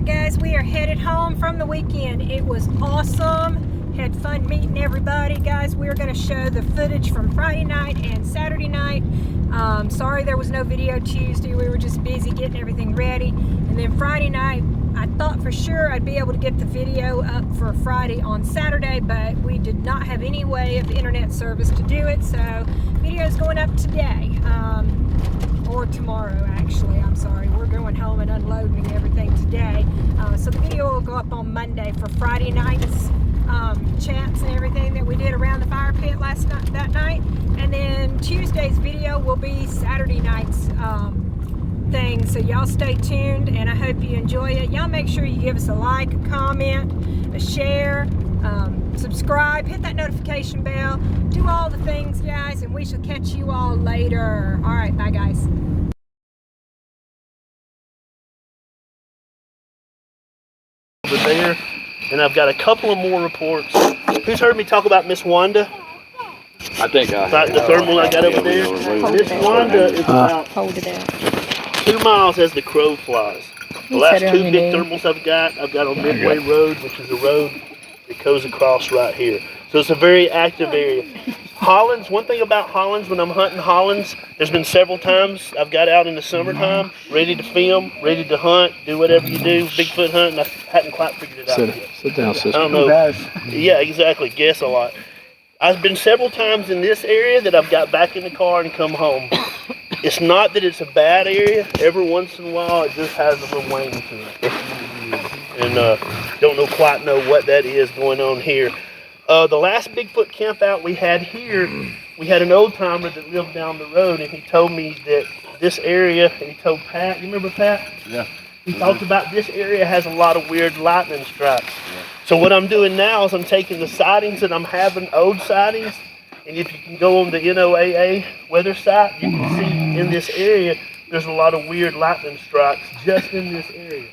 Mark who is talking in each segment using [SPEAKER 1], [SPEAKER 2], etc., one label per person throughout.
[SPEAKER 1] guys, we are headed home from the weekend. It was awesome. Had fun meeting everybody, guys. We're going to show the footage from Friday night and Saturday night. Sorry there was no video Tuesday. We were just busy getting everything ready. And then Friday night, I thought for sure I'd be able to get the video up for Friday on Saturday, but we did not have any way of internet service to do it. So video is going up today. Or tomorrow, actually. I'm sorry. We're going home and unloading everything today. So the video will go up on Monday for Friday night's chats and everything that we did around the fire pit that night. And then Tuesday's video will be Saturday night's thing. So y'all stay tuned, and I hope you enjoy it. Y'all make sure you give us a like, a comment, a share, subscribe, hit that notification bell, do all the things, guys, and we shall catch you all later. All right, bye, guys.
[SPEAKER 2] Over there, and I've got a couple of more reports. Who's heard me talk about Miss Wanda?
[SPEAKER 3] I think
[SPEAKER 2] The thermal I got over there. Miss Wanda is about 2 miles as the crow flies. The last two big thermals I've got on Midway Road, which is a road that goes across right here. So it's a very active area. Hollins, one thing about Hollins, when I'm hunting Hollins, there's been several times I've got out in the summertime, ready to film, ready to hunt, do whatever you do, Bigfoot hunting. I hadn't quite figured it out yet.
[SPEAKER 3] Sit down, sister.
[SPEAKER 2] I don't know. Yeah, exactly. Guess a lot. I've been several times in this area that I've got back in the car and come home. It's not that it's a bad area. Every once in a while, it just has a little wane to it. And don't quite know what that is going on here. The last Bigfoot camp out we had here, we had an old timer that lived down the road, and he told me that this area, and he told Pat, you remember Pat?
[SPEAKER 3] Yeah.
[SPEAKER 2] He talked about this area has a lot of weird lightning strikes. Yeah. So what I'm doing now is I'm taking the sightings that I'm having, old sightings, and if you can go on the NOAA weather site, you can see in this area there's a lot of weird lightning strikes just in this area.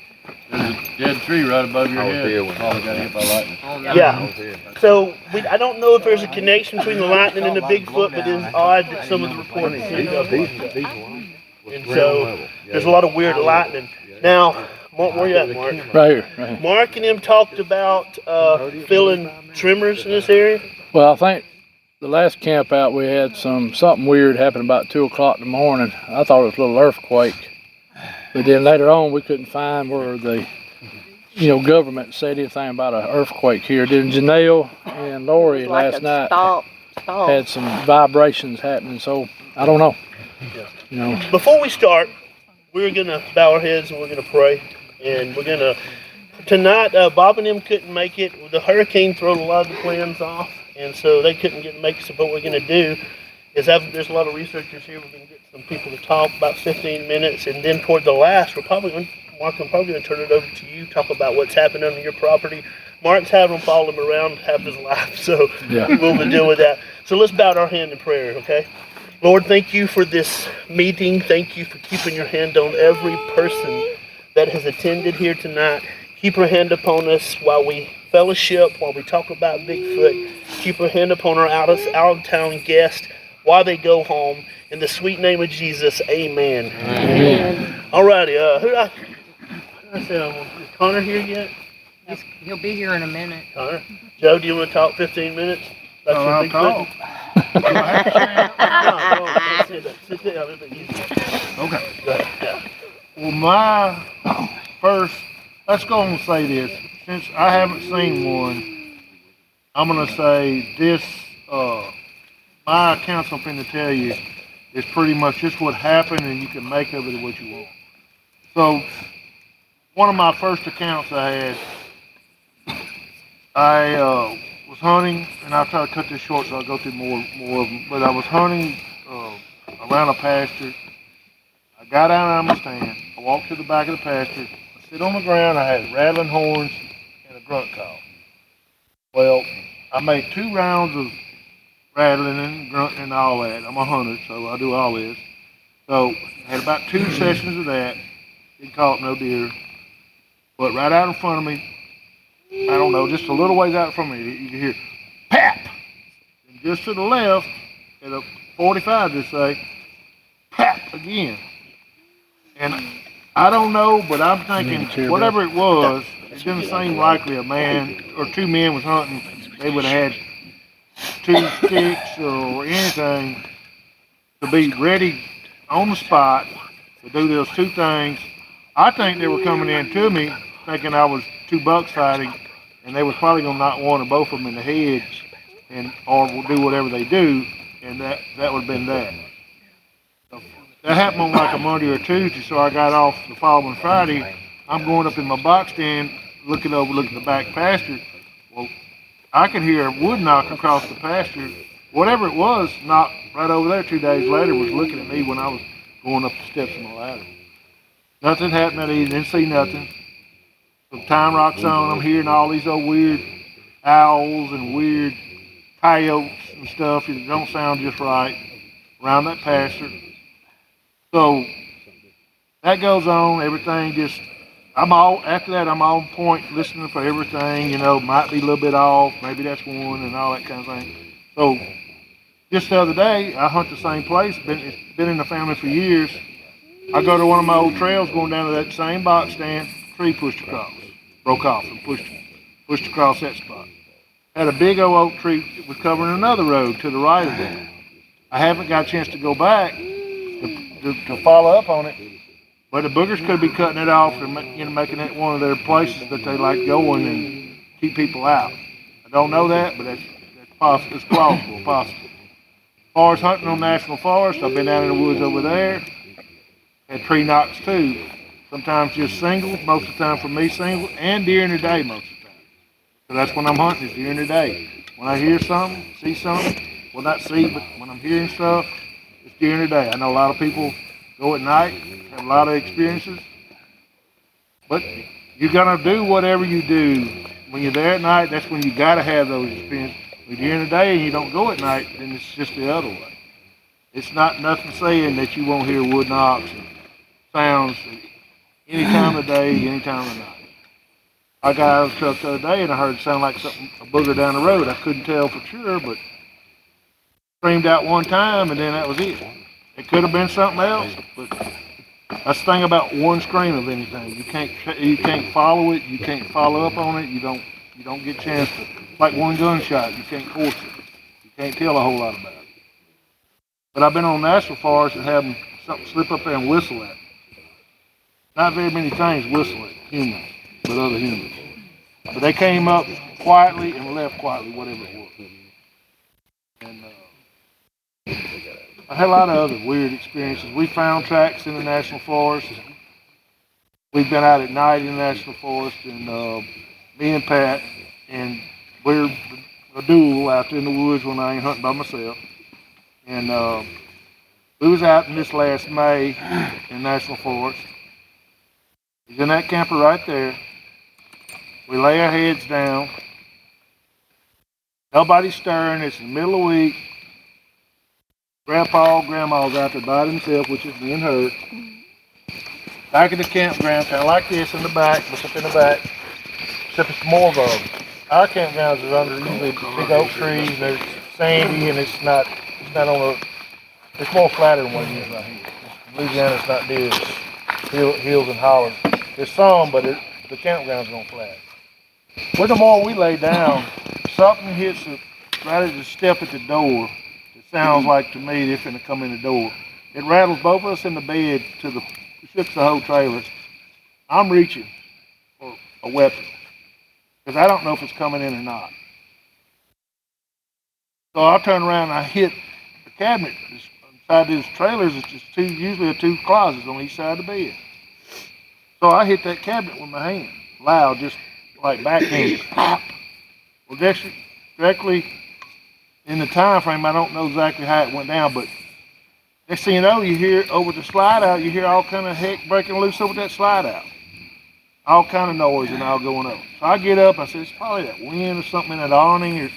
[SPEAKER 4] There's a dead tree right above your head. Probably got hit by lightning.
[SPEAKER 2] Yeah. So I don't know if there's a connection between the lightning and the Bigfoot, but it's odd that some of the reports say. And so there's a lot of weird lightning. Now, where you at, Mark?
[SPEAKER 3] Right here.
[SPEAKER 2] Mark and him talked about filling trimmers in this area.
[SPEAKER 3] Well, I think the last camp out we had something weird happen about 2 o'clock in the morning. I thought it was a little earthquake. But then later on, we couldn't find where the, government said anything about an earthquake here. Then Janelle and Lori last night had some vibrations happening. So I don't know.
[SPEAKER 2] Before we start, we're gonna bow our heads and we're gonna pray. And we're gonna tonight. Bob and them couldn't make it. The hurricane threw a lot of the plans off, and so they couldn't make it. So what we're gonna do is there's a lot of researchers here. We're gonna get some people to talk about 15 minutes, and then toward the last, Mark, I'm probably going to turn it over to you, talk about what's happening on your property. Mark's having them follow him around half his life, so we'll deal with that. So let's bow our hand in prayer, okay? Lord, thank you for this meeting. Thank you for keeping your hand on every person that has attended here tonight. Keep your hand upon us while we fellowship, while we talk about Bigfoot. Keep your hand upon our out-of-town guests while they go home. In the sweet name of Jesus, amen.
[SPEAKER 3] Amen.
[SPEAKER 2] All righty. Who did I say I want? Is Connor here yet?
[SPEAKER 5] He'll be here in a minute.
[SPEAKER 2] Connor? Joe, do you want to talk 15 minutes?
[SPEAKER 4] I'll talk.
[SPEAKER 2] No, sit down. Sit down. It'll be easier.
[SPEAKER 4] Okay.
[SPEAKER 2] Go ahead. Yeah.
[SPEAKER 4] Well, my first, let's go and say this. Since I haven't seen one, I'm going to say this, my accounts I'm finna tell you is pretty much just what happened, and you can make of it what you want. So, one of my first accounts I had, I was hunting, and I'll try to cut this short so I'll go through more of them, but I was hunting around a pasture. I got out of my stand, I walked to the back of the pasture, I sit on the ground, I had rattling horns and a grunt call. Well, I made 2 rounds of rattling and grunting and all that. I'm a hunter, so I do all this. So I had about 2 sessions of that. Didn't caught no deer. But right out in front of me, I don't know, just a little ways out from me, you can hear pap. And just to the left, at a 45 just say, pap again. And I don't know, but I'm
[SPEAKER 3] Need a chair,
[SPEAKER 4] thinking whatever it was, it didn't seem likely a man or two men was hunting. They would have had 2 sticks or anything to be ready on the spot to do those 2 things. I think they were coming in to me thinking I was 2 bucks fighting, and they was probably gonna knock one or both of them in the head, and or will do whatever they do, and that would have been that. So that happened on like a Monday or Tuesday, so I got off the following Friday. I'm going up in my box stand, looking the back pasture. Well, I could hear a wood knock across the pasture. Whatever it was, knocked right over there 2 days later, was looking at me when I was going up the steps of my ladder. Nothing happened that evening, didn't see nothing. So time rocks on, I'm hearing all these old weird owls and weird coyotes and stuff that don't sound just right around that pasture. So that goes on, everything just, after that I'm on point listening for everything, might be a little bit off, maybe that's one and all that kind of thing. So just the other day, I hunt the same place, it's been in the family for years. I go to one of my old trails going down to that same box stand, tree pushed across, broke off and pushed across that spot. Had a big old oak tree that was covering another road to the right of it. I haven't got a chance to go back to follow up on it, but the boogers could be cutting it off and making it one of their places that they like going and keep people out. I don't know that, but that's possible. It's plausible, possible. As far as hunting on national forest, I've been down in the woods over there. Had tree knocks too. Sometimes just single, most of the time for me single, and during the day most of the time. So that's when I'm hunting, is during the day. When I hear something, see something, well not see, but when I'm hearing stuff, it's during the day. I know a lot of people go at night, have a lot of experiences, but you're gonna do whatever you do. When you're there at night, that's when you gotta have those experiences. If you're during the day and you don't go at night, then it's just the other way. It's not nothing saying that you won't hear wood knocks and sounds any time of the day, any time of the night. I got out of the truck the other day and I heard it sound like something, a booger down the road. I couldn't tell for sure, but screamed out one time and then that was it. It could have been something else, but that's the thing about one scream of anything. You can't follow it, you can't follow up on it, you don't get a chance to, like one gunshot, you can't force it. You can't tell a whole lot about it. But I've been on national forest and having something slip up there and whistle at. Not very many things whistle at humans, but other humans. But they came up quietly and left quietly, whatever it was. And I had a lot of other weird experiences. We found tracks in the national forest. We've been out at night in the national forest, and me and Pat, and we're a duel out there in the woods when I ain't hunting by myself. And we was out in this last May in national forest. He's in that camper right there. We lay our heads down. Nobody's stirring. It's the middle of the week. Grandpa, Grandma's out there by themselves, which is me and her. Back at the campground, kind of like this in the back, but up in the back. Except it's more of our campgrounds is under usually big oak trees, and it's sandy, and it's not on it's more flatter than what it is right here. Louisiana, it's not this hills and hollins. There's some, but the campground's on flat. Well, the more we lay down, something hits right at the step at the door. It sounds like to me they're finna come in the door. It rattles both of us in the bed shooks the whole trailer. I'm reaching for a weapon because I don't know if it's coming in or not. So I turn around and I hit the cabinet. Inside these trailers, it's just usually two closets on each side of the bed. So I hit that cabinet with my hand, loud, just like backhanded. Pop. Well, directly in the time frame, I don't know exactly how it went down, but next thing you know, you hear over the slide out, you hear all kind of heck breaking loose over that slide out. All kind of noise and all going up. So I get up, I said, it's probably that wind or something in that awning, or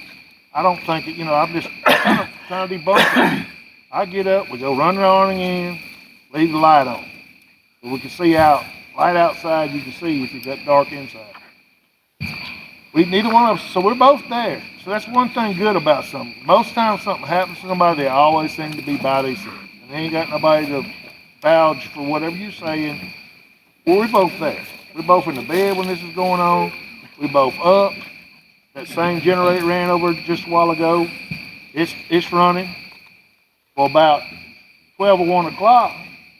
[SPEAKER 4] I don't think it, I'm just trying to debunk it. I get up, we go run the awning in, leave the light on. So we can see out, light outside you can see if you've got dark inside. Neither one of us, so we're both there. So that's one thing good about something. Most times something happens to somebody, they always seem to be by themselves. And they ain't got nobody to vouch for whatever you're saying. Well, we're both there. We're both in the bed when this is going on. We both up. That same generator ran over just a while ago. It's running. For about 12 or 1 o'clock,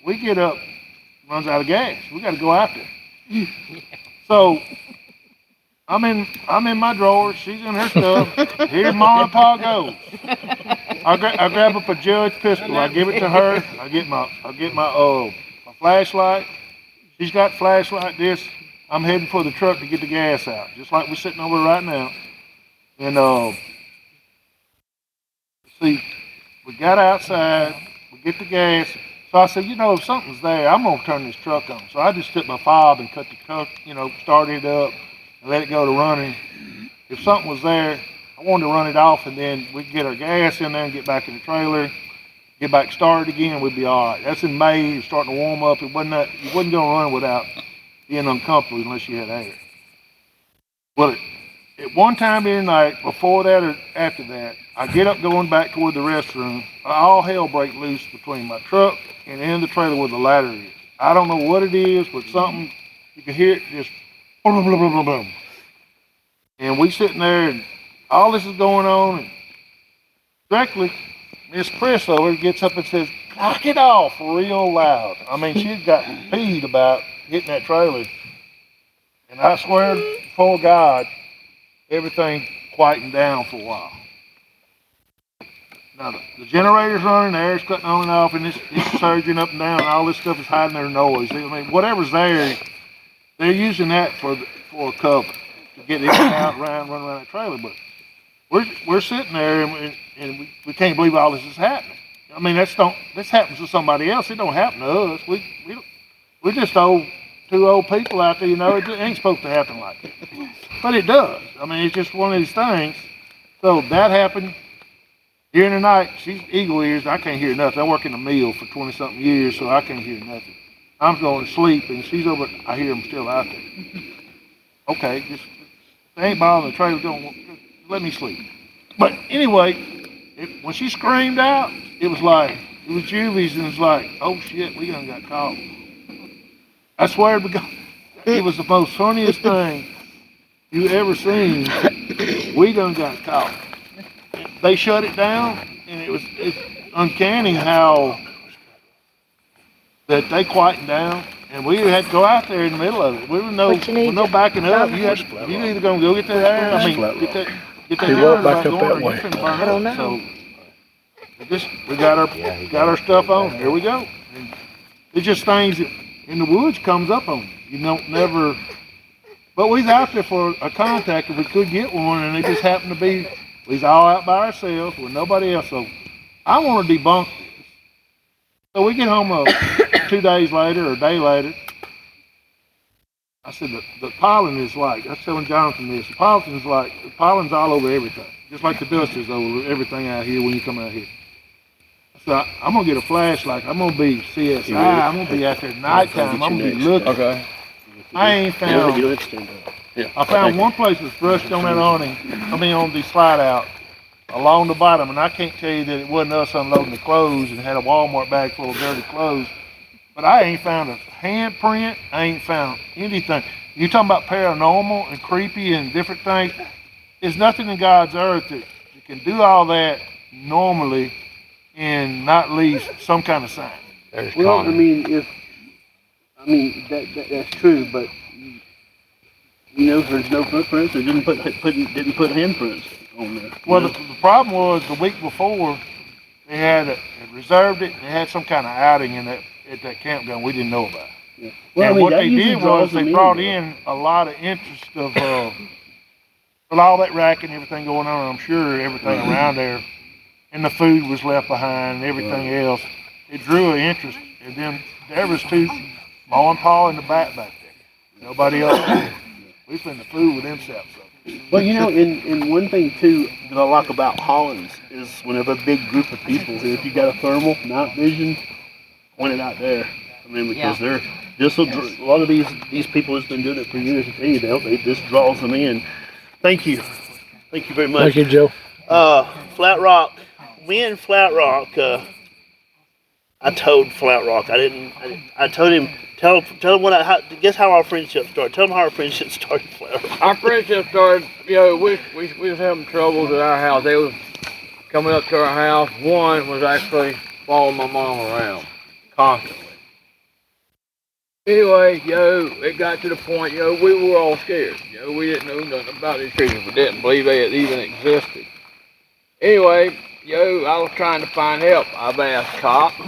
[SPEAKER 4] we get up, runs out of gas. We got to go out there. So I'm in my drawer. She's in her stuff. Here's Mom and Pa goes. I grab up a Judge pistol. I give it to her. I get my flashlight. She's got flashlight. I'm heading for the truck to get the gas out, just like we're sitting over right now. And see, we got outside. We get the gas. So I said, if something's there, I'm gonna turn this truck on. So I just took my fob and cut the truck, started it up and let it go to running. If something was there, I wanted to run it off, and then we could get our gas in there and get back in the trailer, get back started again. We'd be all right. That's in May. It's starting to warm up. You wasn't gonna run without being uncomfortable unless you had air. Well, at one time in the night, before that or after that, I get up going back toward the restroom. All hell break loose between my truck and in the trailer where the ladder is. I don't know what it is, but something, you can hear it just boom, boom, boom, boom, boom. And we sitting there and all this is going on, and directly, Miss Chris over gets up and says, knock it off real loud. I mean, she'd gotten peed about hitting that trailer. And I swear before God, everything quietened down for a while. Now, the generator's running, the air's cutting on and off, and it's surging up and down, and all this stuff is hiding their noise. I mean, whatever's there, they're using that for cover, to get in and out, run around that trailer. But we're sitting there, and we can't believe all this is happening. I mean, this happens to somebody else. It don't happen to us. We're just two old people out there, it ain't supposed to happen like that. But it does. I mean, it's just one of these things. So that happened. During the night, she's eagle ears. I can't hear nothing. I work in the mill for 20-something years, so I can't hear nothing. I'm going to sleep, and she's over. I hear them still out there. Okay, just they ain't bothering the trailer. Don't let me sleep. But anyway, when she screamed out, it was Juvies, and it's like, oh shit, we done got caught. I swear to God, it was the most funniest thing you ever seen. We done got caught. They shut it down, and it's uncanny how that they quietened down, and we had to go out there in the middle of it. We were no backing up. You either gonna go get that air. I mean, get that air back up that way.
[SPEAKER 5] I don't know.
[SPEAKER 4] So we got our stuff on. Here we go. And it's just things that in the woods comes up on you. You don't never. But we was out there for a contact if we could get one, and it just happened to be. We was all out by ourselves with nobody else. So I want to debunk this. So we get home 2 days later or a day later. I said, the pollen is like, I was telling Jonathan this, the pollen's all over everything. Just like the dust is over everything out here when you come out here. So I'm going to get a flashlight. I'm going to be CSI. I'm going to be out there at nighttime. I'm going to be looking.
[SPEAKER 3] Okay.
[SPEAKER 4] I ain't found. I found one place that's brushed on that awning, on the slide out along the bottom, and I can't tell you that it wasn't us unloading the clothes and had a Walmart bag full of dirty clothes, but I ain't found a handprint. I ain't found anything. You talking about paranormal and creepy and different things? There's nothing in God's earth that you can do all that normally and not leave some kind of sign.
[SPEAKER 2] Well, that's true, but there's no footprints. They didn't put handprints on there.
[SPEAKER 4] Well, the problem was the week before they had reserved it. And they had some kind of outing at that campground we didn't know about.
[SPEAKER 2] Yeah. Well,
[SPEAKER 4] and what they did was they brought in a lot of interest of with all that racket and everything going on. I'm sure everything around there, and the food was left behind and everything else. It drew an interest, and then there was two, Ma and Pa in the back there. Nobody else there. We finna fool with themselves.
[SPEAKER 2] Well, and one thing too that I like about Hollins is whenever a big group of people, if you got a thermal night vision, point it out there. Because a lot of these people that's been doing it for years. This draws them in. Thank you very much.
[SPEAKER 3] Thank you, Joe.
[SPEAKER 2] Flat Rock, we in Flat Rock. I told Flat Rock. I told him. Tell him guess how our friendship started. Tell him how our friendship started, Flat Rock.
[SPEAKER 3] Our friendship started, we was having troubles at our house. They was coming up to our house. One was actually following my mom around constantly. Anyway, it got to the point, we were all scared. We didn't know nothing about these creatures. We didn't believe they even existed. Anyway, I was trying to find help. I've asked cops,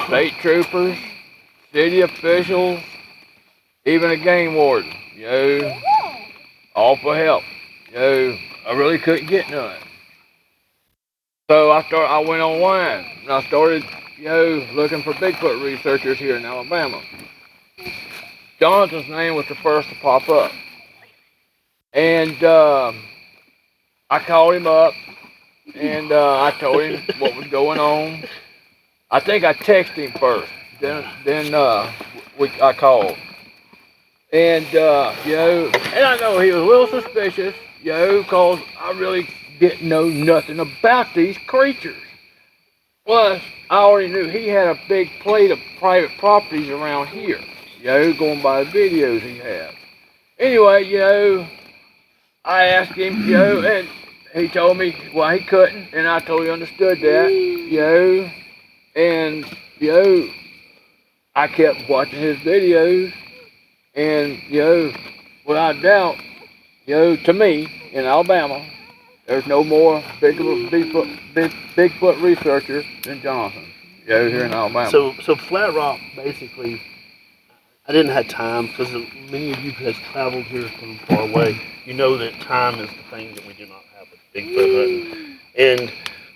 [SPEAKER 3] state troopers, city officials, even a game warden, all for help. I really couldn't get none. So I went online and I started, looking for Bigfoot researchers here in Alabama. Jonathan's name was the first to pop up. And I called him up and I told him what was going on. I think I texted him first. Then I called. And, and I know he was a little suspicious, because I really didn't know nothing about these creatures. Plus, I already knew he had a big plate of private properties around here, going by the videos he had. Anyway, I asked him, and he told me, well, he couldn't, and I totally understood that, and, I kept watching his videos, and, without doubt, to me, in Alabama, there's no more Bigfoot researchers than Jonathan, here in Alabama.
[SPEAKER 2] So Flat Rock, basically, I didn't have time, because many of you has traveled here from far away. You know that time is the thing that we do not have with Bigfoot hunting. And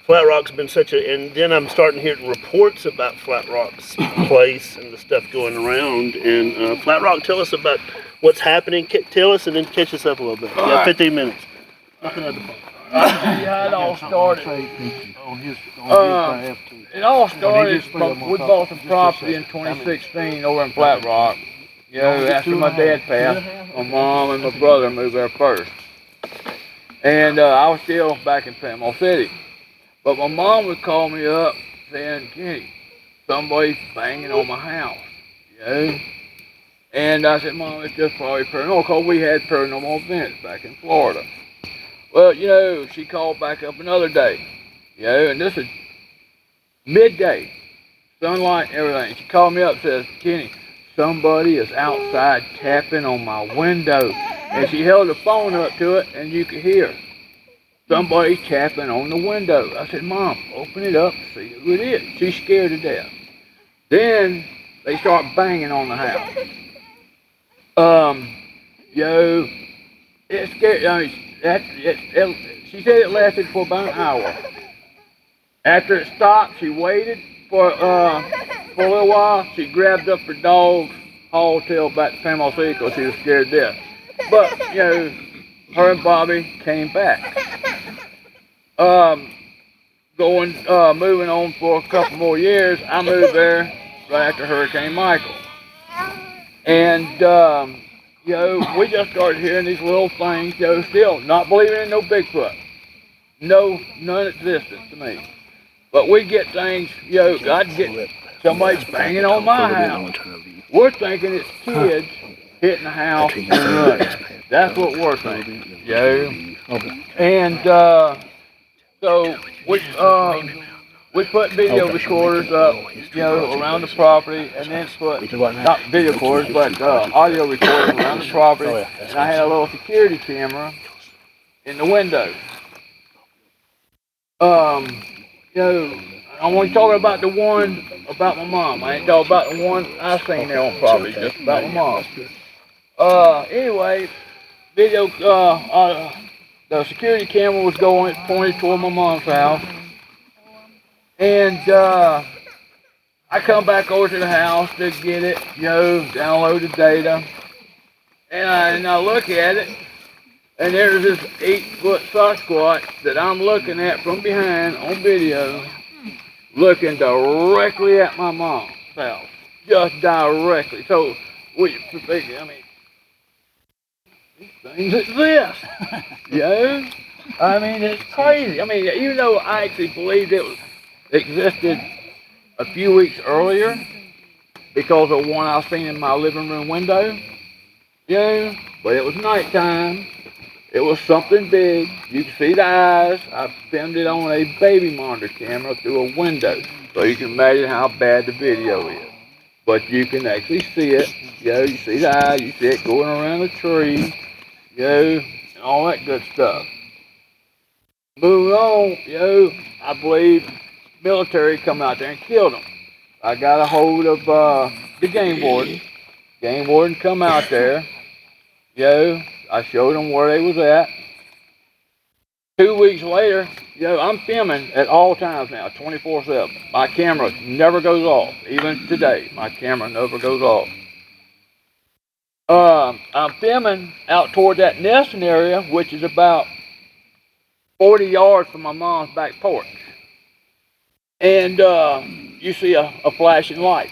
[SPEAKER 2] Flat Rock's been and then I'm starting to hear reports about Flat Rock's place and the stuff going around. And Flat Rock, tell us about what's happening. Tell us and then catch us up a little bit. You have 15 minutes.
[SPEAKER 3] Yeah, it all started. It all started from, we bought some property in 2016 over in Flat Rock. After my dad passed, my mom and my brother moved there first. And I was still back in Panama City. But my mom would call me up saying, Kenny, somebody's banging on my house, And I said, Mom, it's just probably paranormal, because we had paranormal events back in Florida. Well, she called back up another day, and this is midday, sunlight and everything. She called me up and says, Kenny, somebody is outside tapping on my window. And she held the phone up to it, and you could hear somebody's tapping on the window. I said, Mom, open it up and see who it is. She's scared to death. Then they start banging on the house. It scared, she said it lasted for about an hour. After it stopped, she waited for a little while. She grabbed up her dog, hauled tail back to Panama City because she was scared to death. But, her and Bobby came back. Moving on for a couple more years, I moved there right after Hurricane Michael. And, we just started hearing these little things, still not believing in no Bigfoot. No, non-existent to me. But we get things, God get somebody's banging on my house. We're thinking it's kids hitting the house and running. That's what we're thinking, And so we put video recorders up, around the property, and then put, not video recorders, but audio recorders around the property. And I had a little security camera in the window. I'm only talking about the one about my mom. I ain't talking about the one I seen there on property, just about my mom. Anyway, the security camera was pointed toward my mom's house. And I come back over to the house to get it, download the data. And I look at it, and there's this 8-foot Sasquatch that I'm looking at from behind on video, looking directly at my mom's house, just directly. So, these things exist, I mean, it's crazy. I mean, even though I actually believed it existed
[SPEAKER 6] a few weeks earlier because of one I seen in my living room window. Yeah, but it was nighttime. It was something big. You could see the eyes. I filmed it on a baby monitor camera through a window, so you can imagine how bad the video is. But you can actually see it. You see the eye. You see it going around the tree. And all that good stuff. Moving on, I believe military come out there and killed them. I got a hold of the game warden. Game warden come out there. I showed them where they was at. 2 weeks later, I'm filming at all times now, 24/7. My camera never goes off. Even today, my camera never goes off. I'm filming out toward that nesting area, which is about 40 yards from my mom's back porch. And you see a flashing light.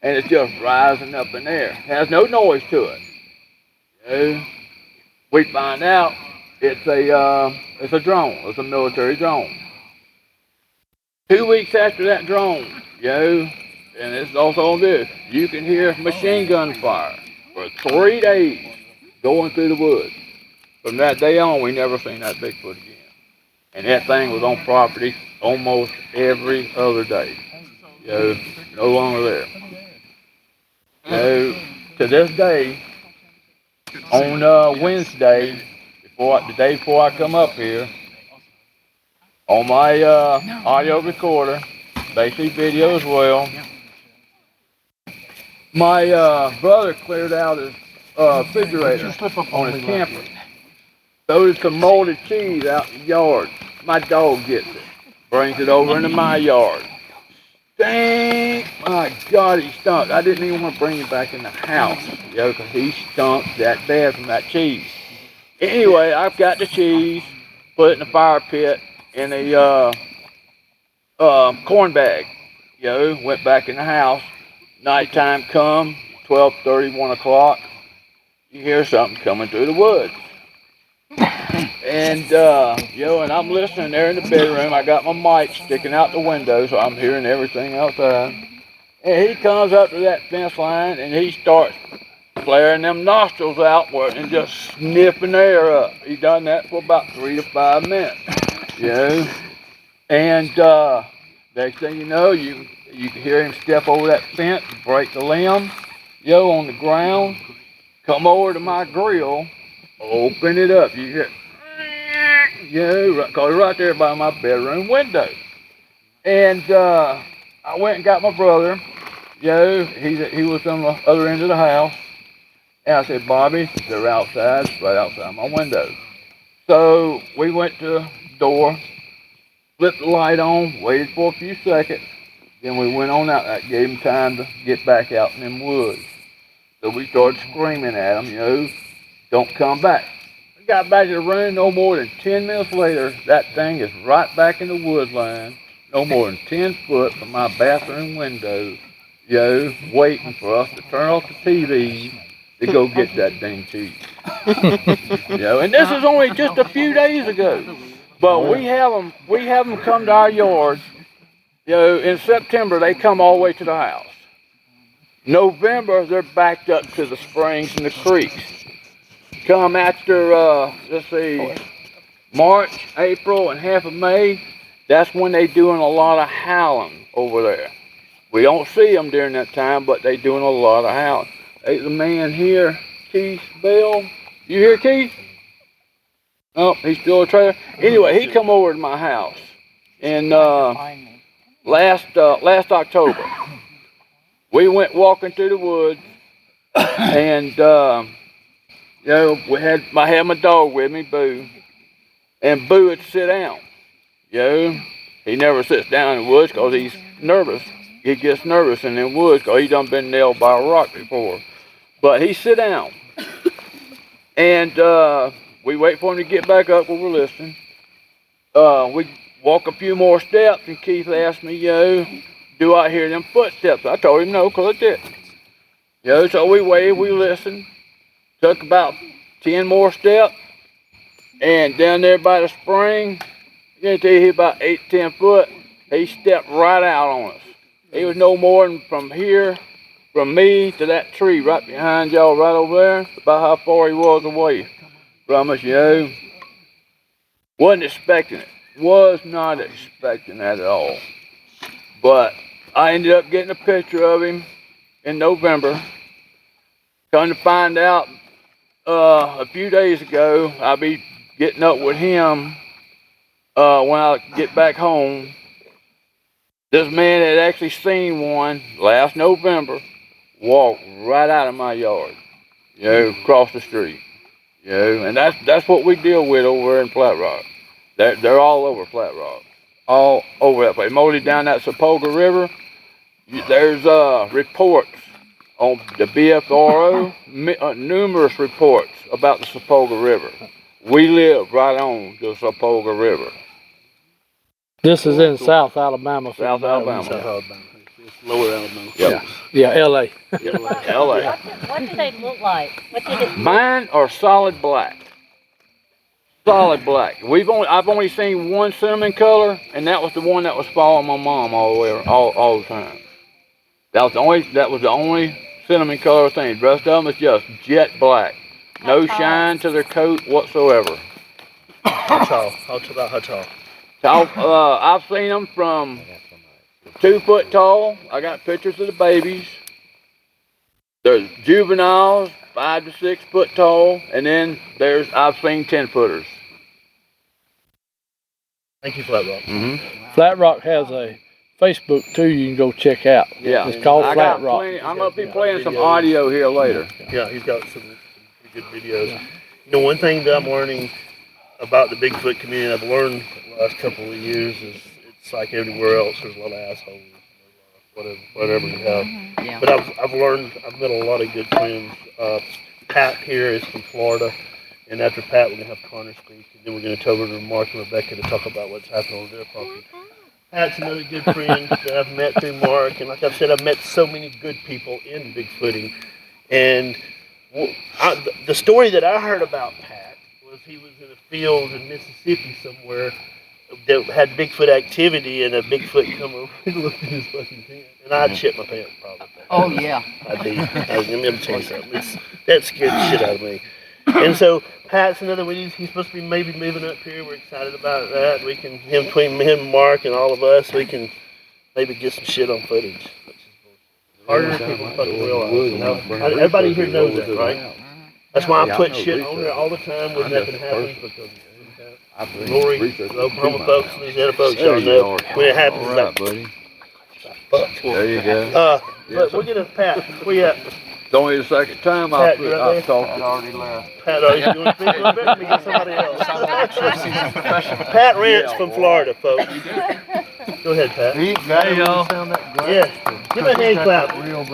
[SPEAKER 6] And it's just rising up in there. It has no noise to it. We find out it's a drone. It's a military drone. 2 weeks after that drone, and it's also on this, you can hear machine gun fire for 3 days going through the woods. From that day on, we never seen that Bigfoot again. And that thing was on property almost every other day. No longer there. To this day, on Wednesday, the day before I come up here, on my audio recorder, basically video as well, my brother cleared out his refrigerator on his camper. Throws some molded cheese out in the yard. My dog gets it, brings it over into my yard. Dang, my God, he stunk. I didn't even want to bring him back in the house, because he stunk that bad from that cheese. Anyway, I've got the cheese, put it in the fire pit in a corn bag. Went back in the house. Nighttime come, 12:30, 1 o'clock. You hear something coming through the woods. And, and I'm listening there in the bedroom. I got my mic sticking out the window, so I'm hearing everything outside. And he comes up to that fence line, and he starts flaring them nostrils outward and just sniffing the air up. He done that for about 3 to 5 minutes, And next thing you know, you can hear him step over that fence, break the limb, on the ground, come over to my grill, open it up. You hear, cause right there by my bedroom window. And I went and got my brother. He was on the other end of the house. And I said, Bobby, they're outside, right outside my window. So we went to the door, flipped the light on, waited for a few seconds. Then we went on out. That gave him time to get back out in them woods. So we started screaming at him, don't come back. We got back to the room, no more than 10 minutes later, that thing is right back in the wood line, no more than 10 foot from my bathroom window, waiting for us to turn off the TV to go get that dang cheese. And this is only just a few days ago. But we have them come to our yard. In September, they come all the way to the house. November, they're backed up to the springs and the creeks. Come after, March, April, and half of May, that's when they doing a lot of howling over there. We don't see them during that time, but they doing a lot of howling. There's a man here, Keith Bell. You hear Keith? Oh, he's still a trailer. Anyway, he come over to my house in last October. We went walking through the woods, and I had my dog with me, Boo, and Boo would sit down. He never sits down in the woods because he's nervous. He gets nervous in the woods because he done been nailed by a rock before. But he sit down, and we wait for him to get back up when we're listening. We walk a few more steps, and Keith asked me, do I hear them footsteps? I told him no, because I didn't. So we waited, we listened. Took about 10 more steps, and down there by the spring, I guarantee you about 8 to 10 foot, he stepped right out on us. He was no more than from here, from me to that tree right behind y'all, right over there. About how far he was away from us, you know. Wasn't expecting it. Was not expecting that at all. But I ended up getting a picture of him in November. Come to find out, a few days ago, I'll be getting up with him when I get back home. This man had actually seen one last November walk right out of my yard, you know, across the street. You know, and that's what we deal with over there in Flat Rock. They're all over Flat Rock. All over that place. Mostly down that Sapulga River. There's reports on the BFRO, numerous reports about the Sapulga River. We live right on the Sapulga River.
[SPEAKER 3] This is in South Alabama.
[SPEAKER 6] South Alabama.
[SPEAKER 2] South Alabama. It's lower Alabama.
[SPEAKER 6] Yep.
[SPEAKER 3] Yeah, L.A.
[SPEAKER 6] LA.
[SPEAKER 7] What do they look like? What did it
[SPEAKER 6] Mine are solid black. Solid black. I've only seen one cinnamon color, and that was the one that was following my mom all the way all the time. That was the only cinnamon color thing. The rest of them is just jet black. No shine to their coat whatsoever.
[SPEAKER 2] How tall? How tall?
[SPEAKER 6] I've seen them from 2 foot tall. I got pictures of the babies. There's juveniles, 5 to 6 foot tall, and then I've seen 10-footers.
[SPEAKER 2] Thank you, Flat Rock.
[SPEAKER 6] Mm-hmm.
[SPEAKER 3] Flat Rock has a Facebook too. You can go check out.
[SPEAKER 6] Yeah,
[SPEAKER 3] It's called Flat Rock.
[SPEAKER 6] I'm gonna be playing some audio here later.
[SPEAKER 2] Yeah, he's got some pretty good videos. You know, one thing that I'm learning about the Bigfoot community, I've learned the last couple of years, is it's like everywhere else. There's a lot of assholes, whatever you have.
[SPEAKER 5] Yeah.
[SPEAKER 2] But I've learned. I've met a lot of good friends. Pat here is from Florida, and after Pat, we're gonna have Connor speak, and then we're gonna turn over to Mark and Rebecca to talk about what's happening on their property. Pat's another good friend that I've met through Mark, and like I've said, I've met so many good people in Bigfooting. And the story that I heard about Pat was he was in a field in Mississippi somewhere that had Bigfoot activity, and a Bigfoot come over and looked at his fucking tent, and I'd shit my pants probably.
[SPEAKER 5] Oh, yeah.
[SPEAKER 2] I'd be. Let me tell you something. That scared the shit out of me. And so Pat's another one. He's supposed to be maybe moving up here. We're excited about that. Between him and Mark and all of us, we can maybe get some shit on footage. Harder than people fucking realize. You know? Everybody here knows that, right? That's why I put shit on there all the time when nothing happens, because Lori, the Oklahoma folks, Louisiana folks, y'all know when it happens.
[SPEAKER 6] All right, buddy.
[SPEAKER 2] Fuck.
[SPEAKER 6] There you go.
[SPEAKER 2] But we're gonna Pat. Where you at?
[SPEAKER 6] It's only the second time
[SPEAKER 2] Pat,
[SPEAKER 6] I've
[SPEAKER 2] you right there?
[SPEAKER 6] talked
[SPEAKER 4] I
[SPEAKER 6] to
[SPEAKER 4] already left.
[SPEAKER 2] Pat, are you doing big? Let me get somebody else. Pat Rent's from Florida, folks. Go ahead, Pat.
[SPEAKER 4] He got it really sound that great.
[SPEAKER 2] Yeah. Give him a hand clap.
[SPEAKER 4] Real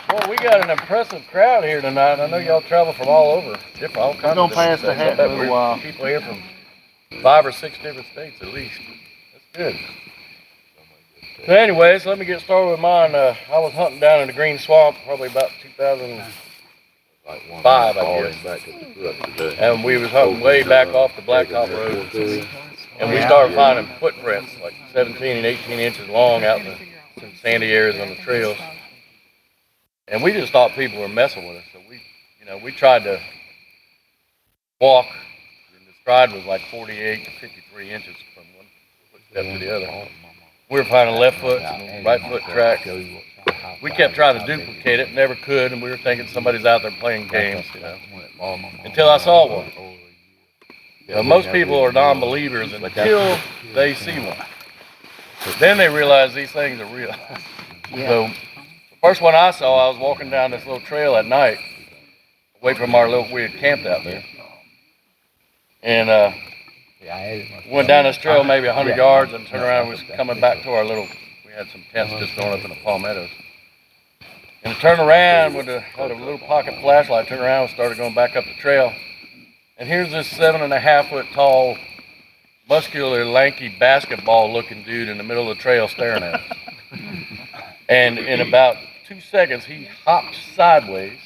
[SPEAKER 8] Well, we got an impressive crowd here tonight. I know y'all travel from all over, all kinds
[SPEAKER 4] gonna
[SPEAKER 8] of
[SPEAKER 4] pass the
[SPEAKER 8] different
[SPEAKER 4] hat
[SPEAKER 8] states. I
[SPEAKER 4] in a
[SPEAKER 8] bet
[SPEAKER 4] little while.
[SPEAKER 8] people here from 5 or 6 different states at least. That's good. So anyways, let me get started with mine. I was hunting down in the Green Swamp probably about 2005, I guess. And we was hunting way back off the Blacktop Road. And we started finding footprints like 17 and 18 inches long out in some sandy areas on the trails. And we just thought people were messing with us. So we tried to walk, and the stride was like 48 to 53 inches from one footstep to the other. We were finding left foot and right foot tracks. We kept trying to duplicate it, never could, and we were thinking somebody's out there playing games, until I saw one. Most people are non-believers until they see one. Then they realize these things are real. So the first one I saw, I was walking down this little trail at night, away from we had camped out there. And went down this trail maybe 100 yards and turned around and was coming back to we had some tents just going up in the palmettos. And I turned around had a little pocket flashlight, turned around and started going back up the trail. And here's this 7.5 foot tall, muscular, lanky, basketball looking dude in the middle of the trail staring at us. And in about 2 seconds, he hopped sideways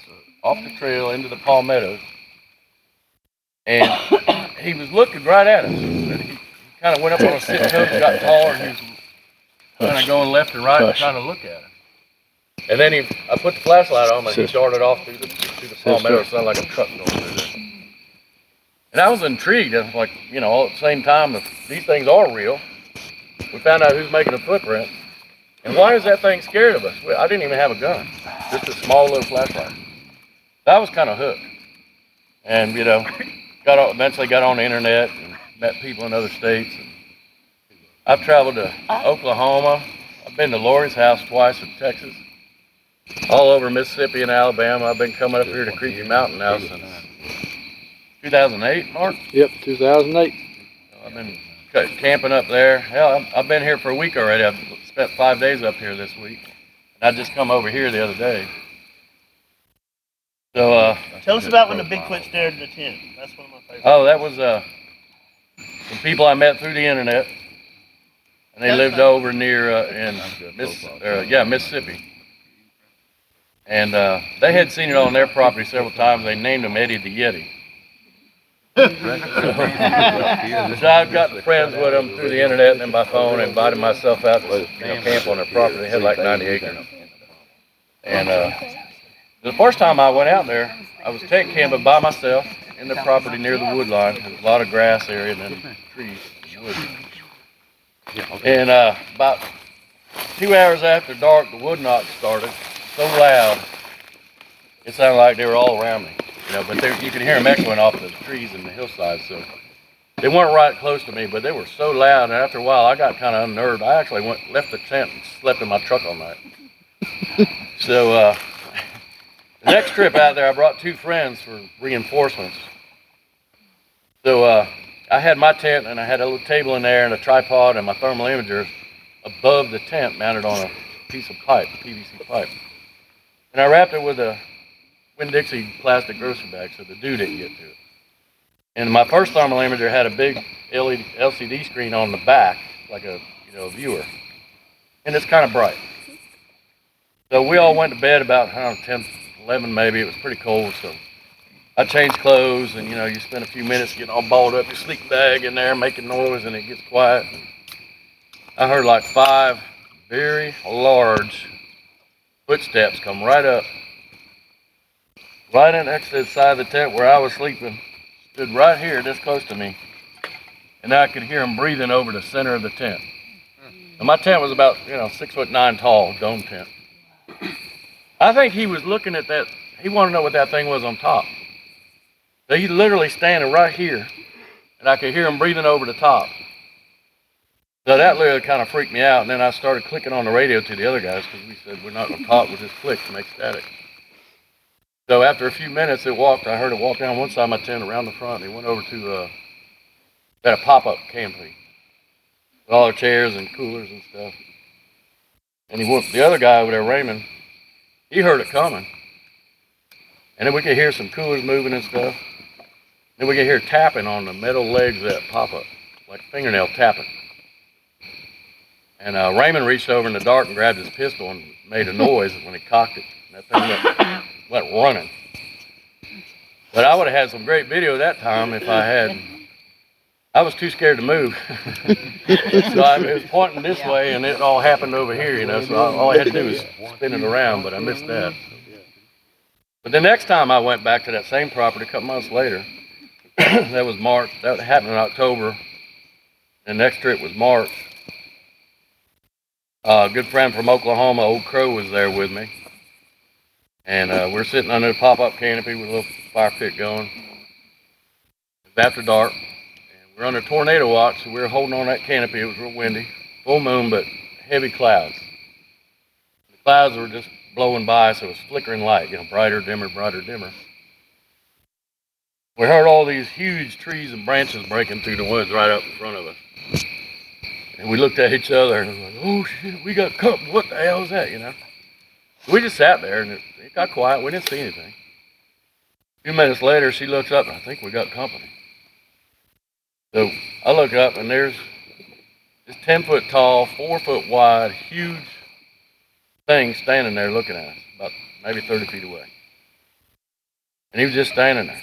[SPEAKER 8] off the trail into the palmettos. And he was looking right at us. And he kind of went up on a sit coat and got taller, and he was kind of going left and right and trying to look at him. And then I put the flashlight on him, and he darted off through the palmetto. It sounded like a truck going through there. And I was intrigued. I was like, you know, all at the same time, if these things are real, we found out who's making a footprint. And why is that thing scared of us? Well, I didn't even have a gun, just a small little flashlight. So I was kind of hooked. And, you know, eventually got on the internet and met people in other states. And I've traveled to Oklahoma. I've been to Lori's house twice in Texas. All over Mississippi and Alabama. I've been coming up here to Creepy Mountain now since 2008, Mark?
[SPEAKER 3] Yep, 2008.
[SPEAKER 8] I've been camping up there. Hell, I've been here for a week already. I've spent 5 days up here this week. And I just come over here the other day. So,
[SPEAKER 2] Tell us about when the Bigfoot stared in the tent. That's one of my favorites.
[SPEAKER 8] oh, that was some people I met through the internet. And they lived over near Mississippi. And they had seen it on their property several times. They named him Eddie the Yeti. So I've gotten friends with them through the internet and then by phone, and invited myself out to camp on their property. They had like 90 acres. And the first time I went out there, I was tent camping by myself in the property near the wood line. There was a lot of grass area and then trees and woods. And about 2 hours after dark, the wood knocks started so loud, it sounded like they were all around me. You know, but you could hear them echoing off the trees and the hillside. So they weren't right close to me, but they were so loud. And after a while, I got kind of unnerved. I actually left the tent and slept in my truck all night. So the next trip out there, I brought 2 friends for reinforcements. So I had my tent, and I had a little table in there and a tripod and my thermal imager above the tent mounted on a piece of pipe, PVC pipe. And I wrapped it with a Winn-Dixie plastic grocery bag so the dew didn't get to it. And my first thermal imager had a big LCD screen on the back, like a viewer. And it's kind of bright. So we all went to bed about 10, 11 maybe. It was pretty cold, so I changed clothes, and you spend a few minutes getting all balled up, your sleeping bag in there, making noise, and it gets quiet. I heard like 5 very large footsteps come right up. Right in next to the side of the tent where I was sleeping, stood right here, this close to me, and I could hear him breathing over the center of the tent. And my tent was about, 6'9" tall, dome tent. I think he was looking at that. He wanted to know what that thing was on top. So he's literally standing right here, and I could hear him breathing over the top. So that literally kind of freaked me out, and then I started clicking on the radio to the other guys because we said we're not going to talk, we'll just click to make static. So after a few minutes, I heard it walk down one side of my tent around the front, and he went over to a pop-up camping with all the chairs and coolers and stuff. And the other guy over there, Raymond, he heard it coming. And then we could hear some coolers moving and stuff. Then we could hear tapping on the metal legs of that pop-up, like fingernail tapping. And Raymond reached over in the dark and grabbed his pistol and made a noise when he cocked it. And that thing went running. But I would have had some great video that time if I was too scared to move. So it was pointing this way, and it all happened over here, so all I had to do was spin it around, but I missed that. But the next time I went back to that same property a couple months later, that was March, that happened in October. The next trip was March. A good friend from Oklahoma, Old Crow, was there with me. And we're sitting under the pop-up canopy with a little fire pit going. It was after dark. And we're under tornado watch, so we were holding on that canopy. It was real windy. Full moon, but heavy clouds. The clouds were just blowing by, so it was flickering light, brighter, dimmer, brighter, dimmer. We heard all these huge trees and branches breaking through the woods right up in front of us. And we looked at each other and was like, oh shit, we got company. What the hell is that, We just sat there and it got quiet. We didn't see anything. A few minutes later, she looks up and I think we got company. So I look up and there's this 10-foot tall, 4-foot wide, huge thing standing there looking at us, about maybe 30 feet away. And he was just standing there,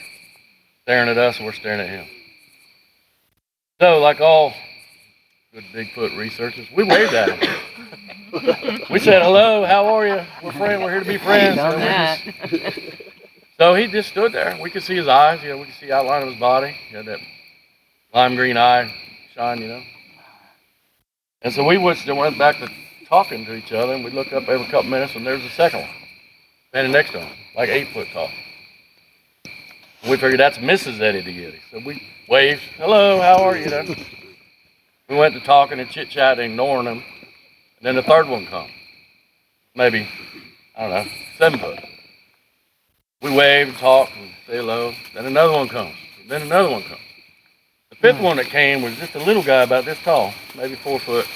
[SPEAKER 8] staring at us and we're staring at him. So like all good Bigfoot researchers. We waved at him. We said, hello, how are you? We're here to be friends.
[SPEAKER 5] Done that.
[SPEAKER 8] So he just stood there. We could see his eyes, we could see the outline of his body. He had that lime green eye shine, And so we went back to talking to each other, and we looked up every couple minutes, and there's the second one standing next to him, like 8 foot tall. We figured that's Mrs. Eddie the Yeti. So we waved, hello, how are you? We went to talking and chit-chatting, ignoring them. And then the third one comes. Maybe, I don't know, 7 foot. We wave and talk and say hello. Then another one comes. Then another one comes. The 5th one that came was just a little guy about this tall, maybe 4 foot.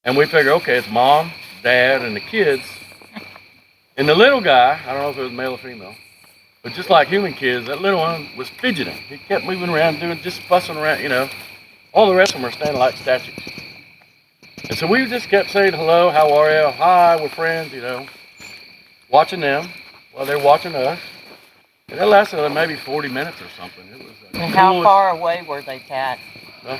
[SPEAKER 8] And we figured, okay, it's mom, dad, and the kids. And the little guy, I don't know if it was male or female, but just like human kids, that little one was fidgeting. He kept moving around, just fussing around, All the rest of them are standing like statues. And so we just kept saying hello, how are you? Hi, we're friends, watching them while they're watching us. And that lasted maybe 40 minutes or something. It was
[SPEAKER 5] And how far away were they, Pat?
[SPEAKER 8] Huh?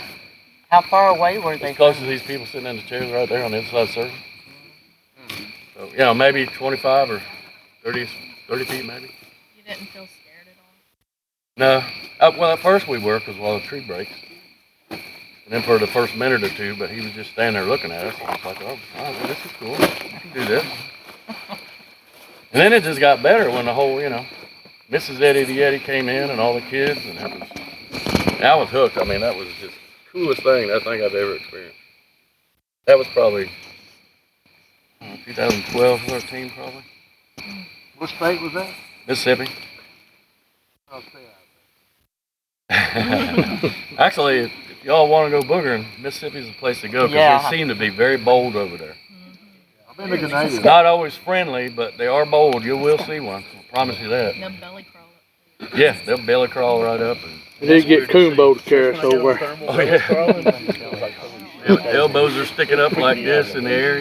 [SPEAKER 5] How far away were they?
[SPEAKER 8] As close as these people sitting in the chairs right there on the inside of the circle. So, maybe 25 or 30 feet maybe.
[SPEAKER 7] You didn't feel scared at all?
[SPEAKER 8] No. Well, at first we were, because while the tree breaks. And then for the first minute or two, but he was just standing there looking at us. And I was like, oh, well, this is cool. I can do this. And then it just got better when the whole, Mrs. Eddie the Yeti came in and all the kids. And I was hooked. I mean, that was just the coolest thing I think I've ever experienced. That was probably 2012, 13 probably.
[SPEAKER 4] What state was that?
[SPEAKER 8] Mississippi.
[SPEAKER 4] I'll stay out.
[SPEAKER 8] Actually, if y'all want to go boogering, Mississippi's the place to go because
[SPEAKER 5] Yeah.
[SPEAKER 8] they seem to be very bold over there.
[SPEAKER 4] I've been to Grenada.
[SPEAKER 8] Not always friendly, but they are bold. You will see one. I promise you that.
[SPEAKER 7] They'll belly crawl up.
[SPEAKER 8] Yeah, they'll belly crawl right up. And
[SPEAKER 3] We did get Coonbo to carry us over.
[SPEAKER 8] Oh, yeah. Elbows are sticking up like this in the air,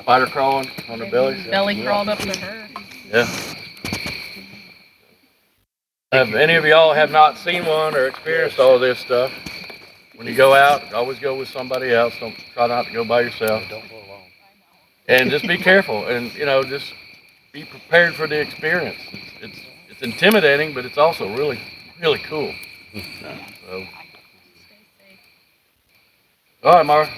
[SPEAKER 8] Spider crawling on their bellies.
[SPEAKER 7] Belly crawled up to her.
[SPEAKER 8] Yeah. If any of y'all have not seen one or experienced all this stuff, when you go out, always go with somebody else. Don't try not to go by yourself.
[SPEAKER 4] Don't go alone.
[SPEAKER 8] And just be careful, and just be prepared for the experience. It's intimidating, but it's also really, really cool. So. All right, Mark.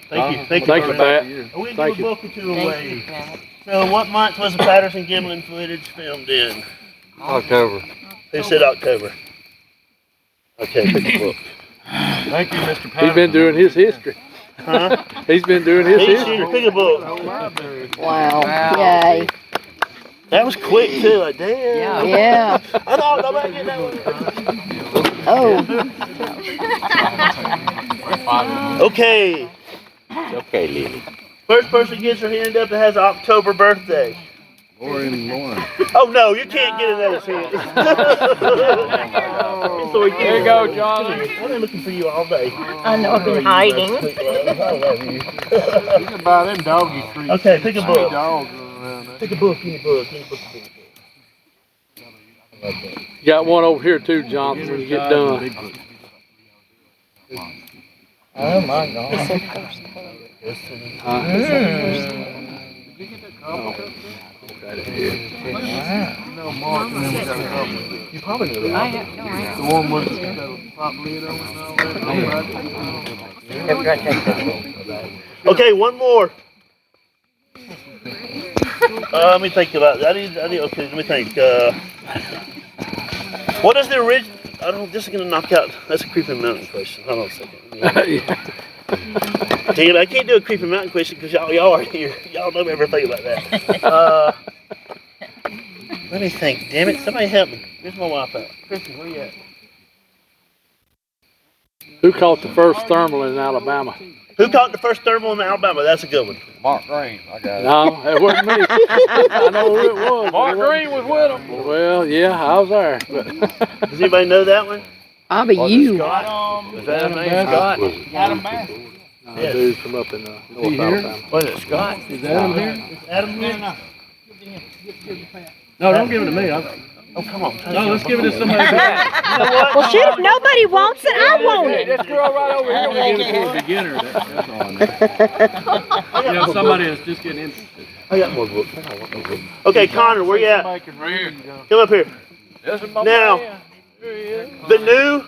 [SPEAKER 2] Thank you. Thank you,
[SPEAKER 3] Thank you, Pat.
[SPEAKER 2] We
[SPEAKER 3] Thank
[SPEAKER 2] give a
[SPEAKER 3] you.
[SPEAKER 2] book or two
[SPEAKER 5] Thank
[SPEAKER 2] away.
[SPEAKER 5] you, Pat.
[SPEAKER 2] So, what month was the Patterson Gimlin footage filmed in?
[SPEAKER 6] October.
[SPEAKER 2] Who said October? Okay, pick a book.
[SPEAKER 8] Thank you, Mr. Patterson.
[SPEAKER 3] He's been doing his history.
[SPEAKER 2] Huh?
[SPEAKER 3] He's been doing his
[SPEAKER 2] He's
[SPEAKER 3] history.
[SPEAKER 2] here. Pick a book.
[SPEAKER 9] Wow. Yay.
[SPEAKER 2] That was quick too. Like, damn.
[SPEAKER 9] Yeah.
[SPEAKER 2] I thought nobody get that one.
[SPEAKER 9] Oh.
[SPEAKER 2] Okay.
[SPEAKER 6] Okay, Lily.
[SPEAKER 2] First person gets her hand up that has an October birthday.
[SPEAKER 4] Lauren.
[SPEAKER 2] Oh no, you can't get another hand.
[SPEAKER 3] There you go, Johnny.
[SPEAKER 2] I've been looking for you all day.
[SPEAKER 5] I know I've been hiding.
[SPEAKER 2] I love you.
[SPEAKER 4] You can buy them doggy treats.
[SPEAKER 2] Okay, pick a
[SPEAKER 4] Sweet
[SPEAKER 2] book.
[SPEAKER 4] dogs around there.
[SPEAKER 2] Pick a book. Any book. Any book.
[SPEAKER 3] You got one over here too, Jonathan, when you get done.
[SPEAKER 8] Oh, my God.
[SPEAKER 4] You know, Mark and them got a couple.
[SPEAKER 8] You probably know
[SPEAKER 5] I have no idea.
[SPEAKER 4] The one with the pop lid on it and all that.
[SPEAKER 2] Okay, one more. Let me think about that. Okay, let me think. What is the original? I don't. This is gonna knock out. That's a creeping mountain question. Hold on a second. Damn, I can't do a creeping mountain question because y'all are here. Y'all know everything about that. Let me think. Damn it! Somebody help me. Where's my wife at? Christy, where you at?
[SPEAKER 3] Who caught the first thermal in Alabama?
[SPEAKER 2] Who caught the first thermal in Alabama? That's a good one.
[SPEAKER 6] Mark Green, I got it.
[SPEAKER 3] No, it wasn't me. I know who it was.
[SPEAKER 8] Mark Green was with him.
[SPEAKER 3] Well, yeah, I was there.
[SPEAKER 2] Does anybody know that one?
[SPEAKER 9] I'll be you.
[SPEAKER 8] Is that his name, Scott?
[SPEAKER 6] Adam Bass.
[SPEAKER 2] Yes.
[SPEAKER 3] Dude from up in North Alabama.
[SPEAKER 8] Was it Scott?
[SPEAKER 3] Is Adam here?
[SPEAKER 2] Is Adam here?
[SPEAKER 8] No, don't give it to me.
[SPEAKER 2] Oh, come on.
[SPEAKER 3] No, let's give it to somebody.
[SPEAKER 1] Well, shoot, if nobody wants it, I want it.
[SPEAKER 6] This girl right over here wants it.
[SPEAKER 3] For a beginner, that's all. You know, somebody that's just getting interested.
[SPEAKER 2] I got more books. Okay, Connor, where you at?
[SPEAKER 6] Right here.
[SPEAKER 2] Come up here.
[SPEAKER 6] This is my
[SPEAKER 2] Now,
[SPEAKER 6] man. There he is.
[SPEAKER 2] the new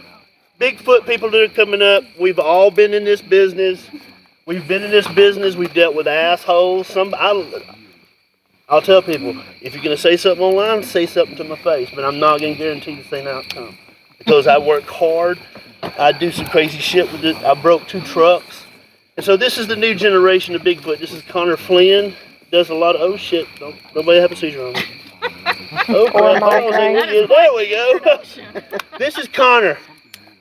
[SPEAKER 2] Bigfoot people that are coming up, we've all been in this business. We've been in this business. We've dealt with assholes. I'll tell people, if you're going to say something online, say something to my face. But I'm not going to guarantee the same outcome. Because I work hard. I do some crazy shit with it. I broke 2 trucks. And so this is the new generation of Bigfoot. This is Connor Flynn. Does a lot of, oh shit, nobody have a seizure on me. Oh, there we go. This is Connor.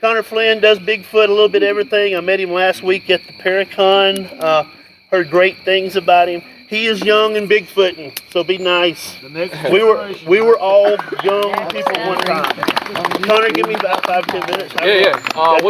[SPEAKER 2] Connor Flynn does Bigfoot, a little bit of everything. I met him last week at the Paracon. Heard great things about him. He is young and Bigfooting, so be nice. We were all young people one time. Connor, give me about 5-10 minutes.
[SPEAKER 10] Yeah.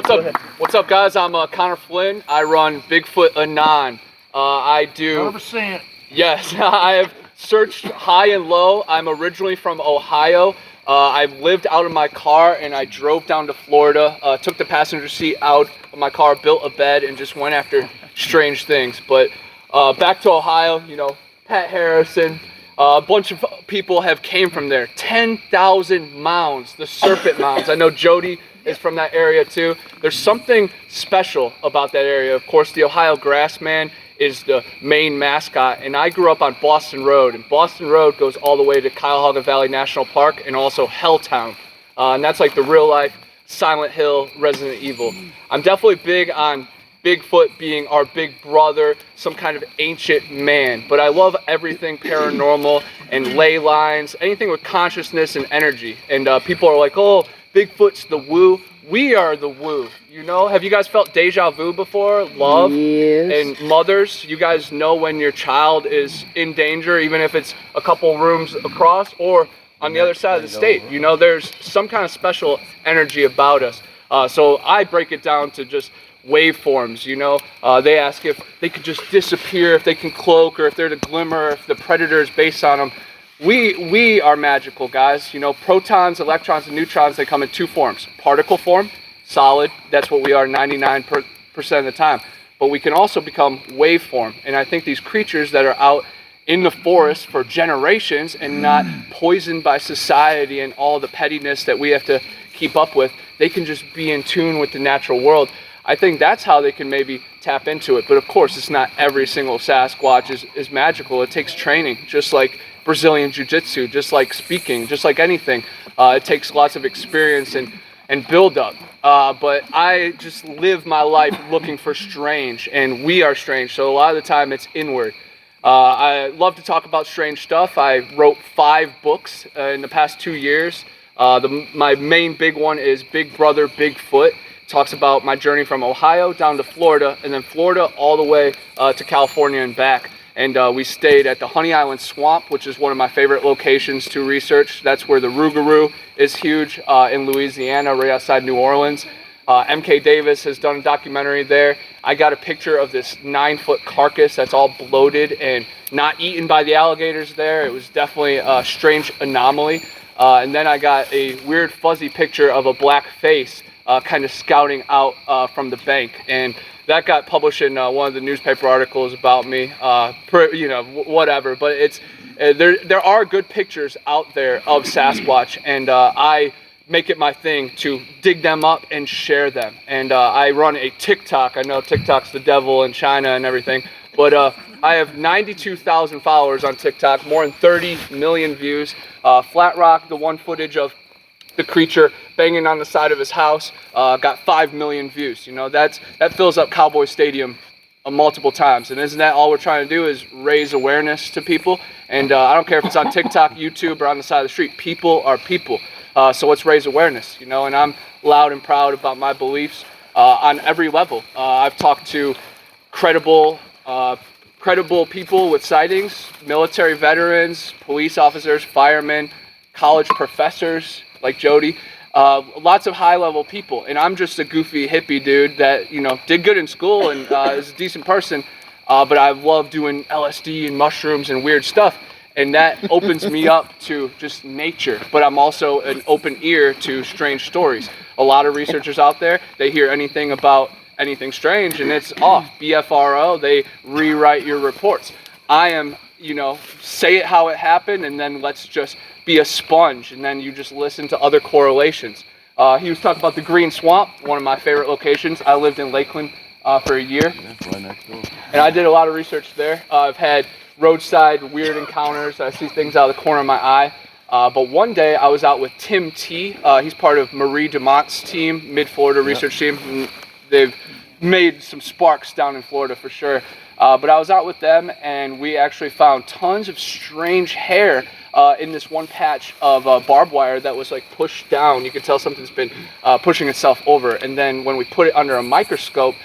[SPEAKER 10] What's up, guys? I'm Connor Flynn. I run Bigfoot Anon. I do.
[SPEAKER 4] 100%.
[SPEAKER 10] Yes, I have searched high and low. I'm originally from Ohio. I've lived out of my car and I drove down to Florida, took the passenger seat out of my car, built a bed, and just went after strange things. But back to Ohio, you know, Pat Harrison, a bunch of people have came from there. 10,000 mounds, the serpent mounds. I know Jody is from that area too. There's something special about that area. Of course, the Ohio Grassman is the main mascot, and I grew up on Boston Road, and Boston Road goes all the way to Cuyahoga Valley National Park and also Helltown, and that's like the real life Silent Hill Resident Evil. I'm definitely big on Bigfoot being our big brother, some kind of ancient man, but I love everything paranormal and ley lines, anything with consciousness and energy. And people are like, oh, Bigfoot's the woo. We are the woo, you know? Have you guys felt deja vu before? Love?
[SPEAKER 9] Yes.
[SPEAKER 10] And mothers, you guys know when your child is in danger, even if it's a couple rooms across or on the other side of the state. You know, there's some kind of special energy about us. So I break it down to just waveforms, you know? They ask if they could just disappear, if they can cloak, or if they're the glimmer, if the predator is based on them. We are magical, guys. You know, protons, electrons, and neutrons, they come in 2 forms. Particle form, solid, that's what we are 99% of the time. But we can also become waveform. And I think these creatures that are out in the forest for generations and not poisoned by society and all the pettiness that we have to keep up with, they can just be in tune with the natural world. I think that's how they can maybe tap into it. But of course, it's not every single Sasquatch is magical. It takes training, just like Brazilian Jiu-Jitsu, just like speaking, just like anything. It takes lots of experience and build up. But I just live my life looking for strange, and we are strange. So a lot of the time it's inward. I love to talk about strange stuff. I wrote 5 books in the past 2 years. My main big one is Big Brother Bigfoot. It talks about my journey from Ohio down to Florida, and then Florida all the way to California and back. And we stayed at the Honey Island Swamp, which is one of my favorite locations to research. That's where the Rougarou is huge in Louisiana, right outside New Orleans. MK Davis has done a documentary there. I got a picture of this 9-foot carcass that's all bloated and not eaten by the alligators there. It was definitely a strange anomaly. And then I got a weird fuzzy picture of a black face kind of scouting out from the bank. And that got published in one of the newspaper articles about me, you know, whatever. But it's there are good pictures out there of Sasquatch, and I make it my thing to dig them up and share them. And I run a TikTok. I know TikTok's the devil in China and everything, but I have 92,000 followers on TikTok, more than 30 million views. Flat Rock, the one footage of the creature banging on the side of his house, got 5 million views. You know, that fills up Cowboy Stadium multiple times. And isn't that all we're trying to do, is raise awareness to people? And I don't care if it's on TikTok, YouTube, or on the side of the street. People are people. So let's raise awareness, you know, and I'm loud and proud about my beliefs on every level. I've talked to credible people with sightings, military veterans, police officers, firemen, college professors like Jody, lots of high-level people. And I'm just a goofy hippie dude that, you know, did good in school and is a decent person, but I love doing LSD and mushrooms and weird stuff. And that opens me up to just nature, but I'm also an open ear to strange stories. A lot of researchers out there, they hear anything about anything strange and it's off. BFRO, they rewrite your reports. I am, say it how it happened, and then let's just be a sponge, and then you just listen to other correlations. He was talking about the Green Swamp, one of my favorite locations. I lived in Lakeland for a year.
[SPEAKER 6] That's right next door.
[SPEAKER 10] And I did a lot of research there. I've had roadside weird encounters. I see things out of the corner of my eye. But one day I was out with Tim T. He's part of Marie Dumont's team, Mid-Florida research team. And they've made some sparks down in Florida for sure. But I was out with them, and we actually found tons of strange hair in this one patch of barbed wire that was like pushed down. You could tell something's been pushing itself over. And then when we put it under a microscope,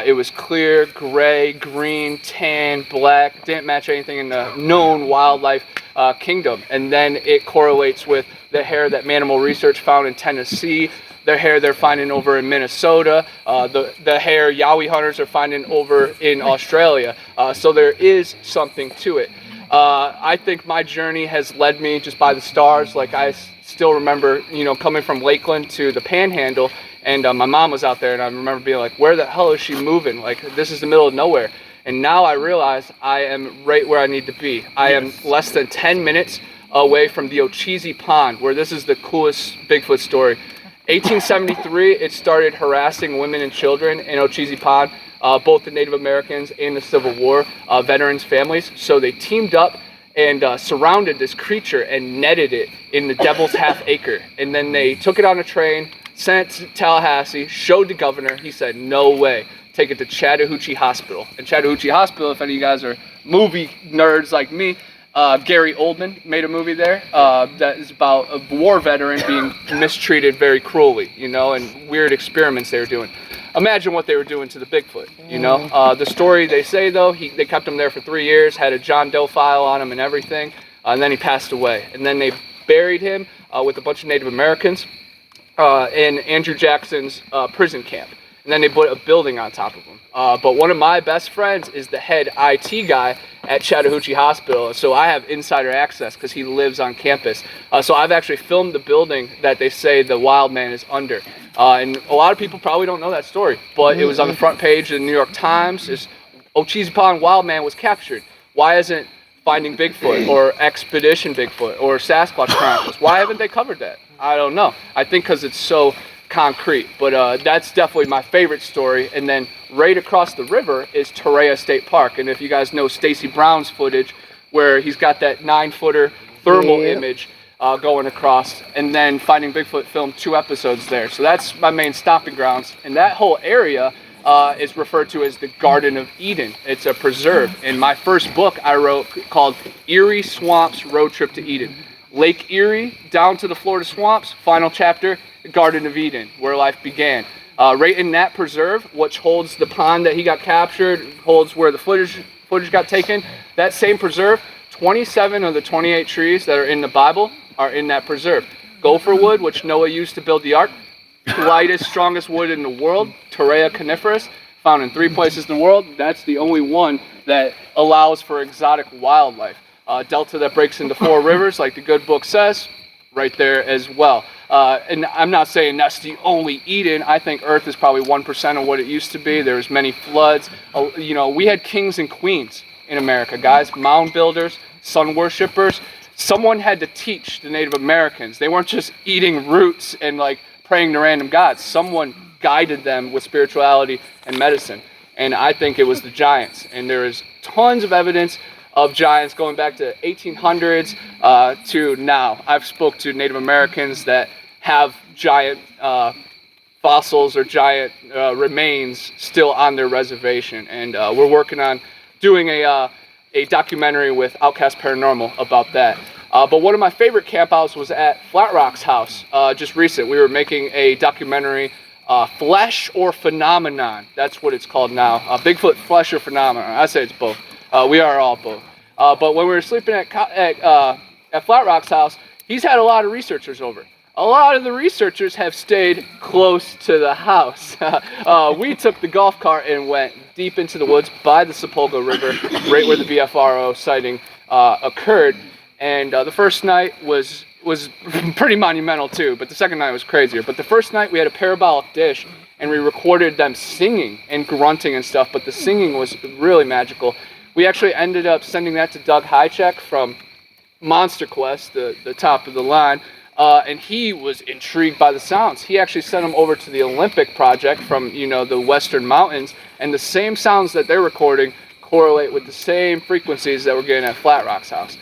[SPEAKER 10] it was clear, gray, green, tan, black, didn't match anything in the known wildlife kingdom. And then it correlates with the hair that Manimal Research found in Tennessee, the hair they're finding over in Minnesota, the hair Yowie hunters are finding over in Australia. So there is something to it. I think my journey has led me just by the stars. Like I still remember, coming from Lakeland to the Panhandle, and my mom was out there, and I remember being like, where the hell is she moving? Like, this is the middle of nowhere. And now I realize I am right where I need to be. I am less than 10 minutes away from the Ocheesee Pond, where this is the coolest Bigfoot story. 1873, it started harassing women and children in Ocheesee Pond, both the Native Americans and the Civil War veterans' families. So they teamed up and surrounded this creature and netted it in the Devil's Half Acre. And then they took it on a train, sent it to Tallahassee, showed the governor. He said, no way, take it to Chattahoochee Hospital. And Chattahoochee Hospital, if any of you guys are movie nerds like me, Gary Oldman made a movie there that is about a war veteran being mistreated very cruelly, and weird experiments they were doing. Imagine what they were doing to the Bigfoot, The story they say, though, they kept him there for 3 years, had a John Doe file on him and everything, and then he passed away. And then they buried him with a bunch of Native Americans in Andrew Jackson's prison camp. And then they put a building on top of him. But one of my best friends is the head IT guy at Chattahoochee Hospital. So I have insider access because he lives on campus. So I've actually filmed the building that they say the wild man is under. And a lot of people probably don't know that story, but it was on the front page of the New York Times. This Ocheesee Pond wild man was captured. Why isn't Finding Bigfoot or Expedition Bigfoot or Sasquatch Chronicles? Why haven't they covered that? I don't know. I think because it's so concrete, but that's definitely my favorite story. And then right across the river is Torreya State Park, and if you guys know Stacy Brown's footage where he's got that 9-footer thermal image going across, and then Finding Bigfoot filmed 2 episodes there. So that's my main stopping grounds, and that whole area is referred to as the Garden of Eden. It's a preserve. In my first book I wrote called Erie Swamps Road Trip to Eden. Lake Erie down to the Florida swamps, final chapter, Garden of Eden, where life began. Right in that preserve, which holds the pond that he got captured, holds where the footage got taken, that same preserve, 27 of the 28 trees that are in the Bible are in that preserve. Gopher wood, which Noah used to build the ark, lightest, strongest wood in the world, Torreya coniferous, found in 3 places in the world. That's the only one that allows for exotic wildlife. Delta that breaks into 4 rivers, like the good book says, right there as well. And I'm not saying that's the only Eden. I think Earth is probably 1% of what it used to be. There was many floods. We had kings and queens in America, guys. Mound builders, sun worshippers. Someone had to teach the Native Americans. They weren't just eating roots and like praying to random gods. Someone guided them with spirituality and medicine. And I think it was the giants. And there is tons of evidence of giants going back to 1800s to now. I've spoke to Native Americans that have giant fossils or giant remains still on their reservation, and we're working on doing a documentary with Outcast Paranormal about that. But one of my favorite campouts was at Flat Rock's house just recent. We were making a documentary, Flesh or Phenomenon. That's what it's called now. Bigfoot Flesh or Phenomenon. I say it's both. We are all both. But when we were sleeping at Flat Rock's house, he's had a lot of researchers over. A lot of the researchers have stayed close to the house. We took the golf cart and went deep into the woods by the Sepulga River, right where the BFRO sighting occurred. And the first night was pretty monumental too, but the second night was crazier. But the first night we had a parabolic dish, and we recorded them singing and grunting and stuff, but the singing was really magical. We actually ended up sending that to Doug Highcheck from Monster Quest, the top of the line, and he was intrigued by the sounds. He actually sent them over to the Olympic Project from, the Western Mountains, and the same sounds that they're recording correlate with the same frequencies that we're getting at Flat Rock's house.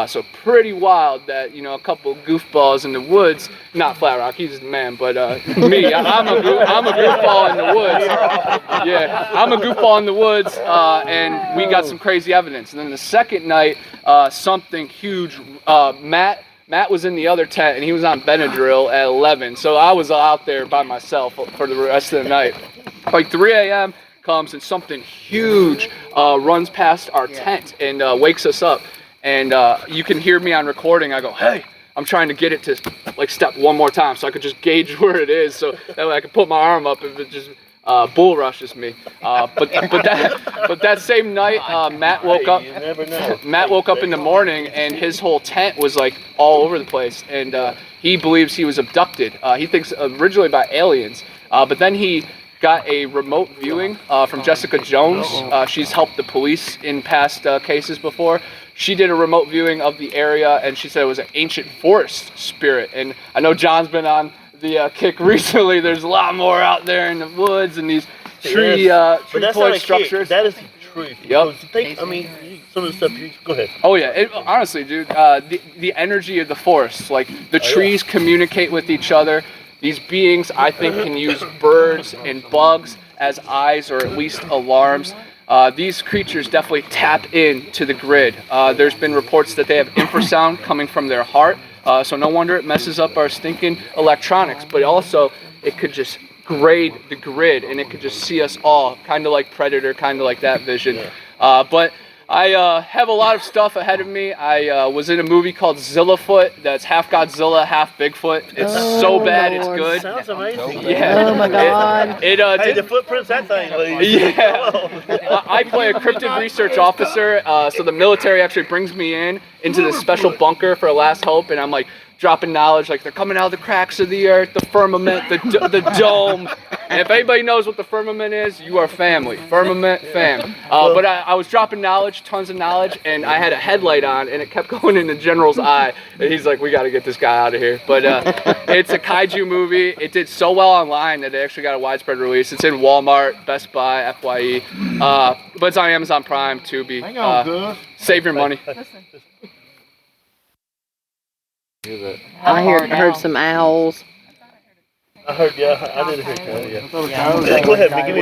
[SPEAKER 10] So pretty wild that, a couple of goofballs in the woods, not Flat Rock, he's the man, but me, I'm a goofball in the woods. Yeah, I'm a goofball in the woods, and we got some crazy evidence. And then the second night, something huge, Matt was in the other tent, and he was on Benadryl at 11, so I was out there by myself for the rest of the night. Like 3 a.m. comes, and something huge runs past our tent and wakes us up. And you can hear me on recording. I go, hey, I'm trying to get it to step one more time so I could just gauge where it is, so that way I could put my arm up if it just bull rushes me. But that same night, Matt woke up. Matt woke up in the morning, and his whole tent was all over the place. And he believes he was abducted. He thinks originally by aliens, but then he got a remote viewing from Jessica Jones. She's helped the police in past cases before. She did a remote viewing of the area, and she said it was an ancient forest spirit. And I know John's been on the kick recently. There's a lot more out there in the woods and these tree point structures.
[SPEAKER 2] That is the truth.
[SPEAKER 10] Yep.
[SPEAKER 2] Some of the stuff. Go ahead.
[SPEAKER 10] Oh yeah. Honestly, dude, the energy of the forest, the trees communicate with each other. These beings, I think, can use birds and bugs as eyes or at least alarms. These creatures definitely tap into the grid. There's been reports that they have infrasound coming from their heart, so no wonder it messes up our stinking electronics, but also it could just grade the grid, and it could just see us all, kind of like Predator, kind of like that vision. But I have a lot of stuff ahead of me. I was in a movie called Zillafoot that's half Godzilla, half Bigfoot. It's so bad, it's good.
[SPEAKER 2] Sounds amazing.
[SPEAKER 10] Yeah.
[SPEAKER 9] Oh my God.
[SPEAKER 2] Hey, the footprints that thing leaves.
[SPEAKER 10] Yeah. I play a cryptid research officer, so the military actually brings me into this special bunker for Last Hope, and I'm dropping knowledge, they're coming out of the cracks of the earth, the firmament, the dome. And if anybody knows what the firmament is, you are family. Firmament, fam. But I was dropping knowledge, tons of knowledge, and I had a headlight on, and it kept going in the general's eye. And he's like, we got to get this guy out of here. But it's a kaiju movie. It did so well online that it actually got a widespread release. It's in Walmart, Best Buy, FYE. But it's on Amazon Prime, Tubi. Save your money.
[SPEAKER 9] I heard some owls.
[SPEAKER 2] I heard, I did hear that, Go ahead, give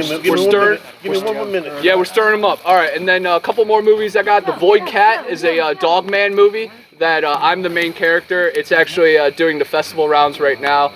[SPEAKER 2] me one more minute.
[SPEAKER 10] Yeah, we're stirring them up. All right, and then a couple more movies I got. The Void Cat is a Dogman movie that I'm the main character. It's actually doing the festival rounds right now.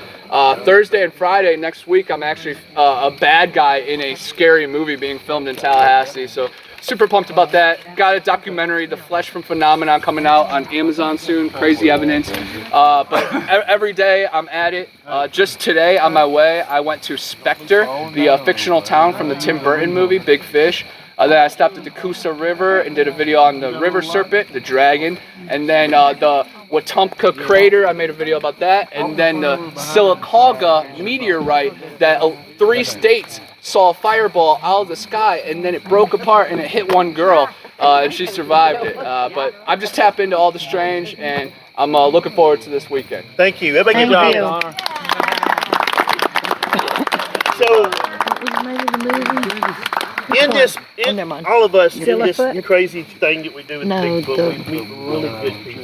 [SPEAKER 10] Thursday and Friday next week, I'm actually a bad guy in a scary movie being filmed in Tallahassee. So super pumped about that. Got a documentary, The Flesh from Phenomenon, coming out on Amazon soon. Crazy evidence. But every day I'm at it. Just today on my way, I went to Spectre, the fictional town from the Tim Burton movie, Big Fish. Then I stopped at the Coosa River and did a video on the river serpent, the dragon. And then the Wetumpka crater, I made a video about that. And then the Sylacauga meteorite that 3 states saw a fireball out of the sky, and then it broke apart and it hit one girl, and she survived it. But I'm just tapped into all the strange, and I'm looking forward to this weekend.
[SPEAKER 2] Thank you. Everybody give
[SPEAKER 9] Thank you.
[SPEAKER 2] So,
[SPEAKER 9] What was the name of the movie?
[SPEAKER 2] all of us, in
[SPEAKER 1] Zillafoot?
[SPEAKER 2] this crazy thing that we do with
[SPEAKER 9] No,
[SPEAKER 2] Bigfoot, we meet really good people.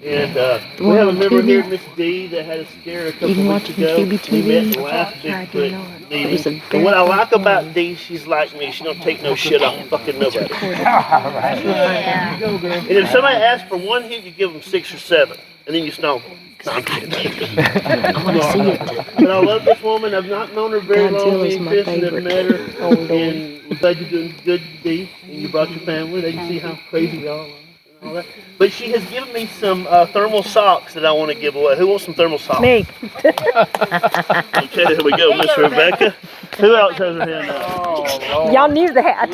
[SPEAKER 2] And we have a member here, Miss D, that had a scare a couple
[SPEAKER 9] You can
[SPEAKER 2] weeks
[SPEAKER 9] watch it
[SPEAKER 2] ago.
[SPEAKER 9] on Tubi
[SPEAKER 2] We met
[SPEAKER 9] TV.
[SPEAKER 2] the last Bigfoot
[SPEAKER 9] It was a
[SPEAKER 2] meeting. And what I
[SPEAKER 9] very
[SPEAKER 2] like about D, she's like me. She don't take no shit off fucking nobody. And if somebody asks for one hit, you give them 6 or 7, and then you stomp them. No, I'm kidding.
[SPEAKER 9] I want to see it.
[SPEAKER 2] But I love this woman. I've not known her very long.
[SPEAKER 9] Godzilla's
[SPEAKER 2] Me and
[SPEAKER 9] my
[SPEAKER 2] Chris have
[SPEAKER 9] favorite.
[SPEAKER 2] met her,
[SPEAKER 9] Old dog.
[SPEAKER 2] and we're glad you're doing good, D. And you brought your family. They can see how crazy we all are. And all that. But she has given me some thermal socks that I want to give away. Who wants some thermal socks?
[SPEAKER 1] Me.
[SPEAKER 2] Okay, there we go, Miss Rebecca. Who else has her hand up?
[SPEAKER 1] Y'all knew that.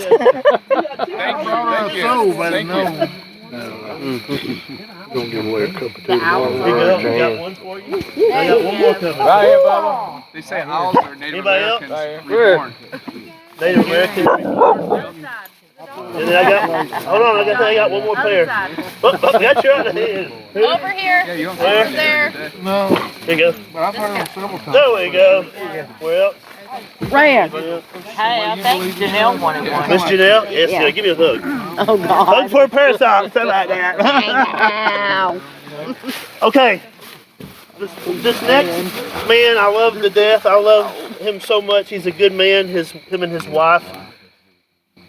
[SPEAKER 4] Thank you.
[SPEAKER 3] Gonna give away a cup of tea tomorrow.
[SPEAKER 2] Here you go. We got one for you. I got one more coming.
[SPEAKER 3] Right here, Bubba.
[SPEAKER 10] They say owls are Native
[SPEAKER 2] Anybody else?
[SPEAKER 10] Americans
[SPEAKER 3] Right
[SPEAKER 10] reborn.
[SPEAKER 2] Native American. And then I got, hold on, I got one more pair. Oh, got you out of the head.
[SPEAKER 7] Over here.
[SPEAKER 10] Yeah, you don't
[SPEAKER 2] Where?
[SPEAKER 7] Over there.
[SPEAKER 4] No,
[SPEAKER 2] There you go.
[SPEAKER 4] but I've heard them several times.
[SPEAKER 2] There we go. Well,
[SPEAKER 5] Hey, I think Janelle wanted one.
[SPEAKER 2] Miss Janelle, yes,
[SPEAKER 5] Yeah.
[SPEAKER 2] give me a hug.
[SPEAKER 9] Oh, God.
[SPEAKER 2] Hug for a pair of socks, something like that.
[SPEAKER 9] Ow.
[SPEAKER 2] Okay. This next man I love to death. I love him so much. He's a good man, him and his wife.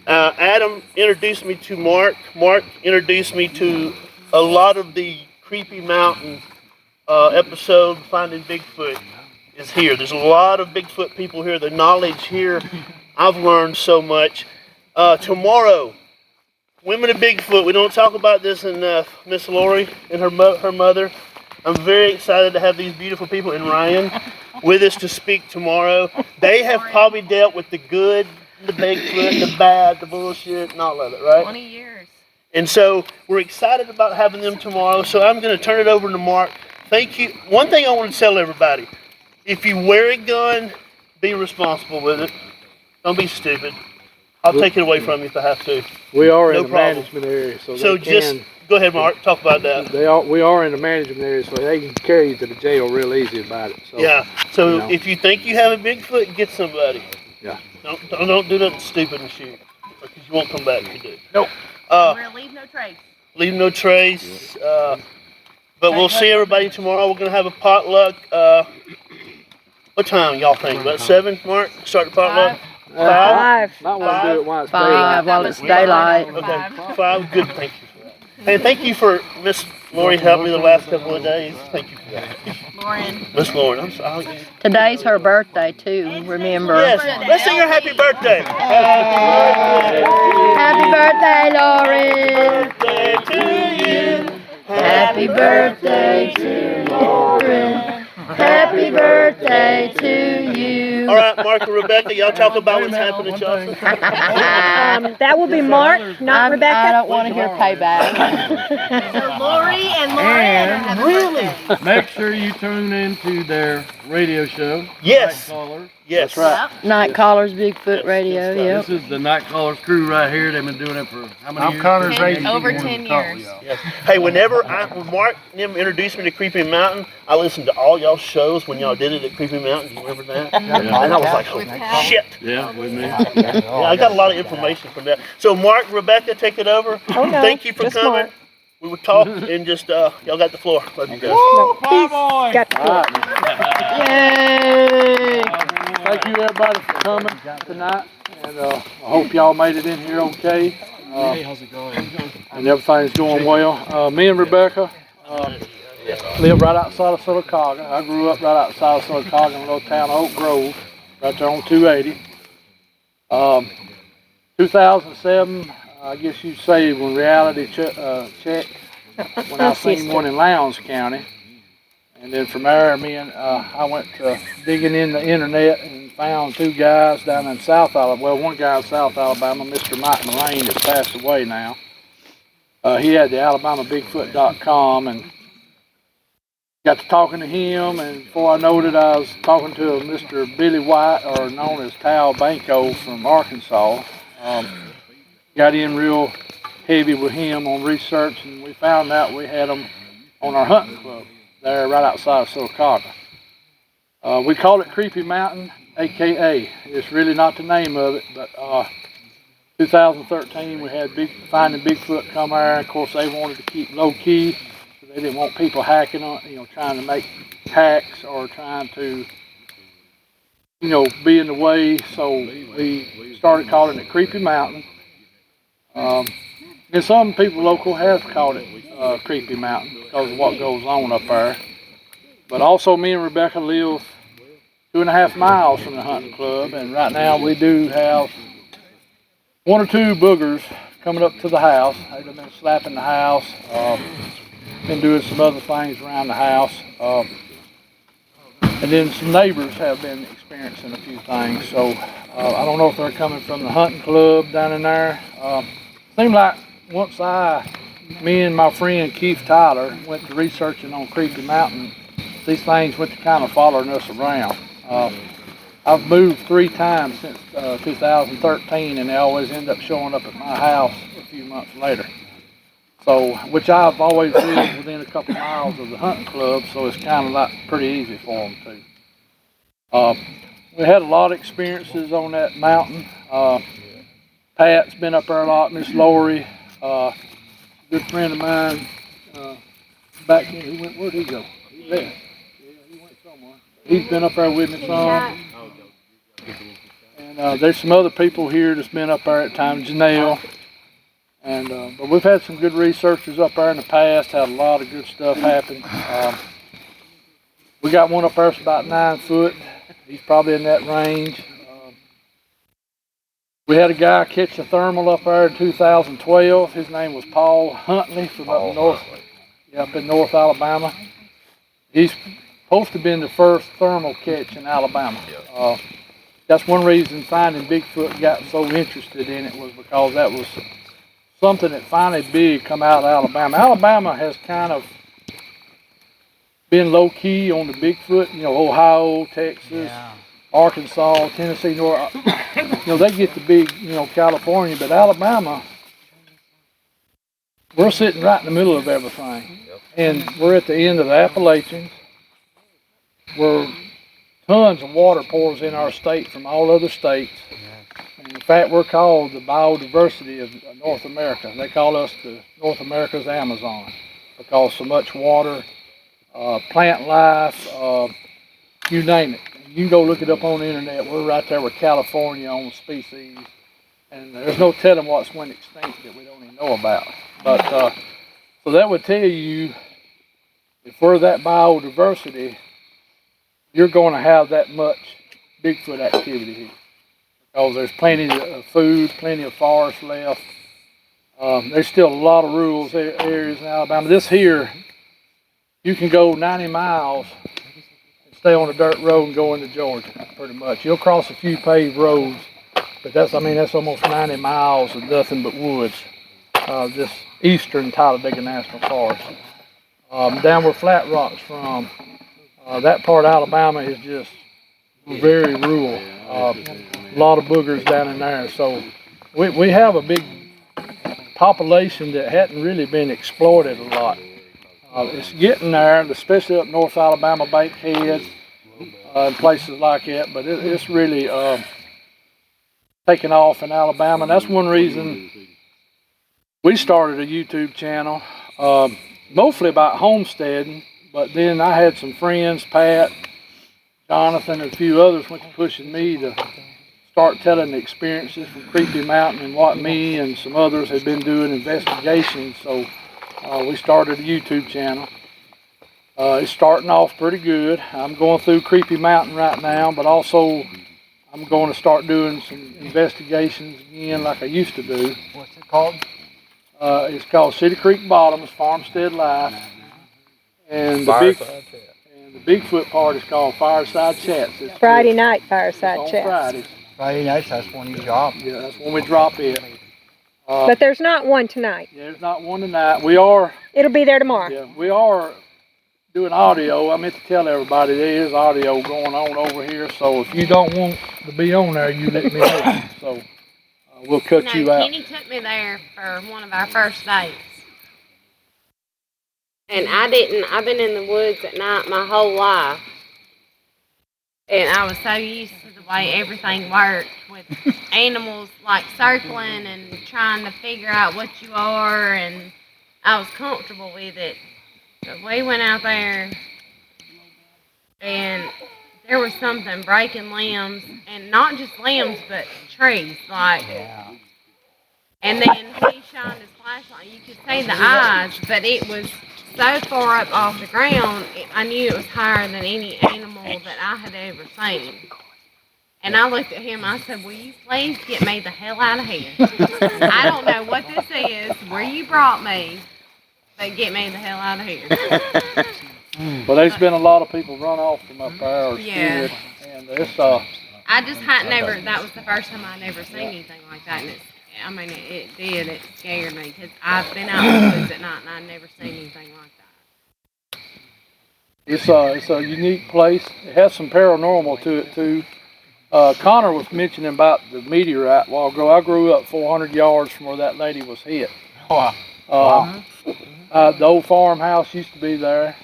[SPEAKER 2] Adam introduced me to Mark. Mark introduced me to a lot of the Creepy Mountain episode, Finding Bigfoot, is here. There's a lot of Bigfoot people here. The knowledge here, I've learned so much. Tomorrow, Women of Bigfoot. We don't talk about this enough. Miss Lori and her mother. I'm very excited to have these beautiful people and Ryan with us to speak tomorrow. They have probably dealt with the good, the Bigfoot, the bad, the bullshit, and all of it, right?
[SPEAKER 7] 20 years.
[SPEAKER 2] And so we're excited about having them tomorrow. So I'm going to turn it over to Mark. Thank you. One thing I want to tell everybody. If you wear a gun, be responsible with it. Don't be stupid. I'll take it away from you if I have to.
[SPEAKER 3] We are
[SPEAKER 2] No
[SPEAKER 3] in the
[SPEAKER 2] problem.
[SPEAKER 3] management area, so
[SPEAKER 2] So
[SPEAKER 3] they
[SPEAKER 2] just
[SPEAKER 3] can,
[SPEAKER 2] go ahead, Mark. Talk about that.
[SPEAKER 3] we are in the management area, so they can carry you to the jail real easy about it. So,
[SPEAKER 2] Yeah. So
[SPEAKER 3] you know.
[SPEAKER 2] if you think you have a Bigfoot, get somebody.
[SPEAKER 3] Yeah.
[SPEAKER 2] Don't do nothing stupid and shoot, because you won't come back if you do.
[SPEAKER 3] Nope.
[SPEAKER 2] Uh,
[SPEAKER 7] We're gonna leave no trace.
[SPEAKER 2] leave no trace. But we'll see everybody tomorrow. We're gonna have a potluck. What time y'all think? About 7, Mark? Start the potluck. 5.
[SPEAKER 9] Five.
[SPEAKER 3] Might want to do it while it's
[SPEAKER 9] 5
[SPEAKER 3] daylight.
[SPEAKER 9] while it's daylight.
[SPEAKER 2] Okay. 5. Good. Thank you for that. And thank you for Miss Lori helped me the last couple of days. Thank you for that,
[SPEAKER 7] Lauren.
[SPEAKER 2] Miss Lauren. I'm sorry.
[SPEAKER 9] Today's her birthday, too, remember.
[SPEAKER 2] Yes. Let's sing her happy birthday.
[SPEAKER 9] Happy birthday, Lauren.
[SPEAKER 2] Birthday to you.
[SPEAKER 9] Happy birthday to Lauren. Happy birthday to you.
[SPEAKER 2] All right, Mark and Rebecca, y'all talk about what's happening at Johnson.
[SPEAKER 1] That will be Mark, not
[SPEAKER 9] I
[SPEAKER 1] Rebecca.
[SPEAKER 9] don't want to hear payback.
[SPEAKER 7] Lori and Lauren.
[SPEAKER 2] Really?
[SPEAKER 11] Make sure you tune into their radio show.
[SPEAKER 2] Yes.
[SPEAKER 11] Night Callers.
[SPEAKER 2] Yes.
[SPEAKER 3] That's right.
[SPEAKER 9] Night Callers, Bigfoot Radio, yep.
[SPEAKER 11] This is the Night Callers crew right here. They've been doing it for how many
[SPEAKER 4] I'm
[SPEAKER 11] years?
[SPEAKER 4] Connor's
[SPEAKER 7] 10
[SPEAKER 4] agent.
[SPEAKER 7] over
[SPEAKER 4] He
[SPEAKER 7] 10
[SPEAKER 4] wanted to talk,
[SPEAKER 7] years.
[SPEAKER 4] y'all.
[SPEAKER 2] Yes. Hey, when Mark and them introduced me to Creepy Mountain, I listened to all y'all shows when y'all did it at Creepy Mountain. Do you remember that? And I was like, oh, shit.
[SPEAKER 11] Yeah, with me.
[SPEAKER 2] Yeah, I got a lot of information from that. So, Mark, Rebecca, take it over.
[SPEAKER 1] Oh, no,
[SPEAKER 2] Thank you for
[SPEAKER 1] just
[SPEAKER 2] coming.
[SPEAKER 1] Mark.
[SPEAKER 2] We would talk and just, y'all got the floor. Love you guys.
[SPEAKER 1] Peace. Got the
[SPEAKER 3] All
[SPEAKER 1] floor.
[SPEAKER 3] right.
[SPEAKER 9] Yay!
[SPEAKER 3] Thank you, everybody, for coming tonight. And I hope y'all made it in here okay.
[SPEAKER 11] How's it going?
[SPEAKER 3] And everything's going well. Me and Rebecca live right outside of Sylacauga. I grew up right outside of Sylacauga in a little town, Oak Grove, right there on 280. 2007, I guess you'd say when reality checked, when I seen one in Lowndes County. And then from there, I went digging in the internet and found 2 guys down in South Alabama. Well, one guy in South Alabama, Mr. Mike Mullane, that's passed away now. He had the AlabamaBigfoot.com and got to talking to him. And before I knowed it, I was talking to Mr. Billy White, or known as Tal Banco from Arkansas. Got in real heavy with him on research, and we found out we had them on our hunting club there right outside of Sylacauga. We call it Creepy Mountain, AKA. It's really not the name of it, but 2013 we had Finding Bigfoot come there. Of course, they wanted to keep low key, so they didn't want people hacking on, trying to make hacks or trying to, be in the way. So we started calling it Creepy Mountain. And some people local have called it Creepy Mountain because of what goes on up there. But also me and Rebecca live 2.5 miles from the hunting club, and right now we do have 1 or 2 boogers coming up to the house. They've been slapping the house, been doing some other things around the house. And then some neighbors have been experiencing a few things. So I don't know if they're coming from the hunting club down in there. Seemed like once I me and my friend Keith Tyler went to researching on Creepy Mountain. These things went to kind of following us around. I've moved 3 times since 2013, and they always end up showing up at my house a few months later. So, which I've always lived within a couple miles of the hunting club, so it's kind of like pretty easy for them too. We had a lot of experiences on that mountain. Pat's been up there a lot, Miss Lori, good friend of mine, back in, where'd he go? He left. Yeah, he went somewhere. He's been up there with me some. And there's some other people here that's been up there at times, Janelle. And but we've had some good researchers up there in the past, had a lot of good stuff happen. We got one up there that's about 9 foot. He's probably in that range. We had a guy catch a thermal up there in 2012. His name was Paul Huntley from up north, up in North Alabama. He's supposed to have been the first thermal catch in Alabama. That's one reason Finding Bigfoot got so interested in it, was because that was something that finally big come out of Alabama. Alabama has kind of been low key on the Bigfoot, you know, Ohio, Texas, Arkansas, Tennessee, North. You know, they get the big, you know, California, but Alabama, we're sitting right in the middle of everything. And we're at the end of the Appalachians, where tons of water pours in our state from all other states. And in fact, we're called the biodiversity of North America. They call us the North America's Amazon, because so much water, plant life, you name it. You can go look it up on the internet. We're right there with California on species, and there's no telling what's went extinct that we don't even know about. But so that would tell you, if we're that biodiversity, you're going to have that much Bigfoot activity here, because there's plenty of food, plenty of forest left. There's still a lot of rural areas in Alabama. This here, you can go 90 miles stay on a dirt road and go into Georgia, pretty much. You'll cross a few paved roads, but that's almost 90 miles of nothing but woods. This eastern Talladega National Forest. Down where Flat Rock's from, that part of Alabama is just very rural. A lot of boogers down in there. So we have a big population that hadn't really been exploited a lot. It's getting there, especially up North Alabama, Bankhead, and places like that, but it's really taking off in Alabama. And that's one reason we started a YouTube channel, mostly about homesteading, but then I had some friends, Pat, Jonathan, and a few others went to pushing me to start telling the experiences from Creepy Mountain and what me and some others had been doing investigations. So we started a YouTube channel. It's starting off pretty good. I'm going through Creepy Mountain right now, but also I'm going to start doing some investigations again like I used to do.
[SPEAKER 12] What's it called?
[SPEAKER 3] It's called City Creek Bottoms Farmstead Life. And the Bigfoot part is called Fireside Chats. It's
[SPEAKER 1] Friday night Fireside
[SPEAKER 3] it's on
[SPEAKER 1] Chats.
[SPEAKER 3] Fridays.
[SPEAKER 12] Friday nights, that's when you drop.
[SPEAKER 3] Yeah, that's when we drop it.
[SPEAKER 1] But there's not one tonight.
[SPEAKER 3] Yeah, there's not one tonight. We are.
[SPEAKER 1] It'll be there tomorrow.
[SPEAKER 3] Yeah, we are doing audio. I meant to tell everybody there is audio going on over here. So if you don't want to be on there, you let me know. So we'll cut you out.
[SPEAKER 13] Kenny took me there for one of our first dates. And I've been in the woods at night my whole life. And I was so used to the way everything worked with animals like circling and trying to figure out what you are, and I was comfortable with it. But we went out there and there was something breaking limbs, and not just limbs but trees, like. And then he shined his flashlight. You could see the eyes, but it was so far up off the ground, I knew it was higher than any animal that I had ever seen. And I looked at him, I said, will you please get me the hell out of here? I don't know what this is, where you brought me, but get me the hell out of here.
[SPEAKER 3] Well, there's been a lot of people run off from up there or
[SPEAKER 13] Yeah.
[SPEAKER 3] scared, and it's
[SPEAKER 13] I just hadn't never, that was the first time I'd ever seen anything like that. And I mean, it did. It scared me because I've been out in the woods at night and I've never seen anything like that.
[SPEAKER 3] It's a unique place. It has some paranormal to it too. Connor was mentioning about the meteorite a while ago. I grew up 400 yards from where that lady was hit.
[SPEAKER 12] Wow.
[SPEAKER 3] The old farmhouse used to be there.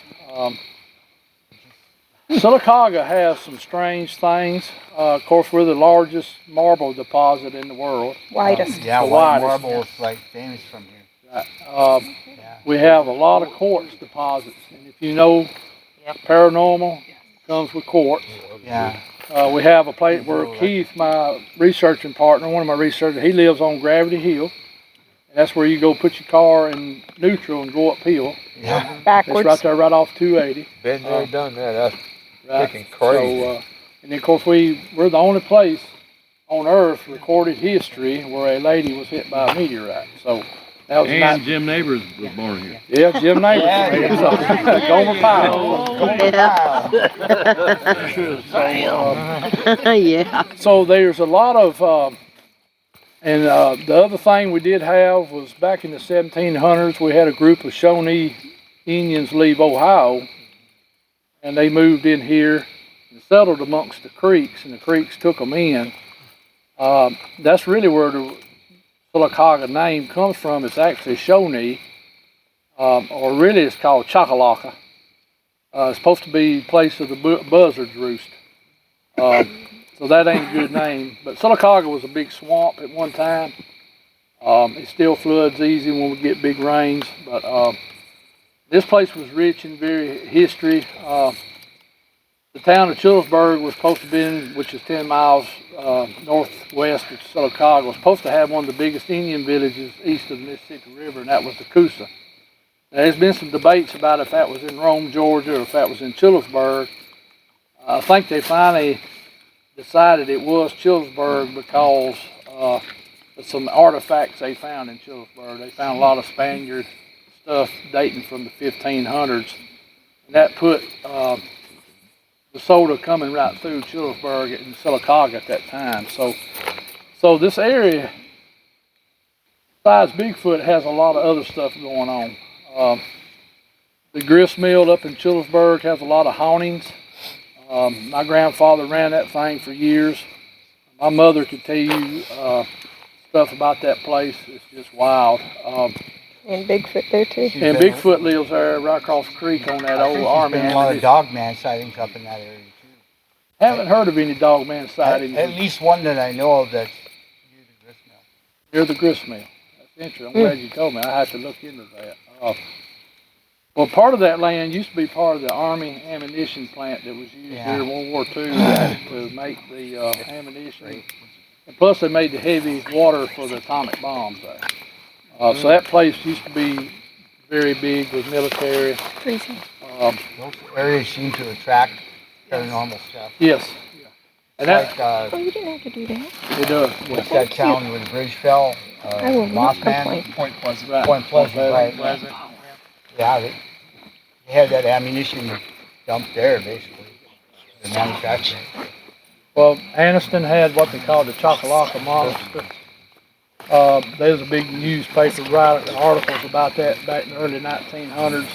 [SPEAKER 3] Sylacauga has some strange things. Of course, we're the largest marble deposit in the world.
[SPEAKER 1] Widest.
[SPEAKER 12] Yeah,
[SPEAKER 3] The
[SPEAKER 12] white
[SPEAKER 3] widest.
[SPEAKER 12] marble is like famous from here.
[SPEAKER 3] Yeah. We have a lot of quartz deposits. And if you know paranormal, comes with quartz.
[SPEAKER 12] Yeah.
[SPEAKER 3] We have a place where Keith, my researching partner, one of my researchers, he lives on Gravity Hill. And that's where you go put your car in neutral and go uphill.
[SPEAKER 12] Yeah.
[SPEAKER 1] Backwards.
[SPEAKER 3] It's right there, right off 280.
[SPEAKER 6] Been there, done that. That's
[SPEAKER 3] Right.
[SPEAKER 6] freaking crazy.
[SPEAKER 3] So, and then of course we're the only place on Earth recorded history where a lady was hit by a meteorite. So that was
[SPEAKER 11] And Jim Neighbors was born here.
[SPEAKER 3] yeah, Jim Neighbors.
[SPEAKER 12] Yeah.
[SPEAKER 3] Gomer Pyle.
[SPEAKER 9] Yeah.
[SPEAKER 3] So there's a lot of, and the other thing we did have was back in the 1700s, we had a group of Shawnee Indians leave Ohio, and they moved in here and settled amongst the creeks, and the creeks took them in. That's really where the Sylacauga name comes from. It's actually Shawnee, or really it's called Chakalaka. It's supposed to be the place of the buzzards roost. So that ain't a good name. But Sylacauga was a big swamp at one time. It still floods easy when we get big rains. But this place was rich in very history. The town of Childersburg was supposed to be, which is 10 miles northwest of Sylacauga, was supposed to have one of the biggest Indian villages east of the Mississippi River, and that was the Coosa. Now, there's been some debates about if that was in Rome, Georgia, or if that was in Childersburg. I think they finally decided it was Childersburg because of some artifacts they found in Childersburg. They found a lot of Spaniard stuff dating from the 1500s. And that put the soda coming right through Childersburg and Sylacauga at that time. So this area, besides Bigfoot, has a lot of other stuff going on. The grist mill up in Childersburg has a lot of hauntings. My grandfather ran that thing for years. My mother could tell you stuff about that place. It's just wild.
[SPEAKER 1] And Bigfoot there too.
[SPEAKER 3] And Bigfoot lives there right across the creek on that old army.
[SPEAKER 12] There's been a lot of dogman sightings up in that area too.
[SPEAKER 3] Haven't heard of any dogman sightings.
[SPEAKER 12] At least one that I know of that's near the grist mill.
[SPEAKER 3] Near the grist mill. That's interesting. I'm glad you told me. I have to look into that. Well, part of that land used to be part of the Army ammunition plant that was used during World War II to make the ammunition. And plus, they made the heavy water for the atomic bombs there. So that place used to be very big with military.
[SPEAKER 12] Those areas seem to attract paranormal stuff.
[SPEAKER 3] Yes. And that,
[SPEAKER 12] like,
[SPEAKER 1] Oh, you didn't have to do that.
[SPEAKER 3] it does.
[SPEAKER 12] what's that town where the bridge fell?
[SPEAKER 1] I will not
[SPEAKER 12] Mossman?
[SPEAKER 1] complain.
[SPEAKER 11] Point Pleasant.
[SPEAKER 3] Right.
[SPEAKER 12] Point Pleasant, right.
[SPEAKER 11] Pleasant.
[SPEAKER 12] Yeah, they had that ammunition dumped there, basically. The manufacturing.
[SPEAKER 3] Well, Anniston had what they called the Chakalaka Monster. There's a big newspaper writing articles about that back in the early 1900s.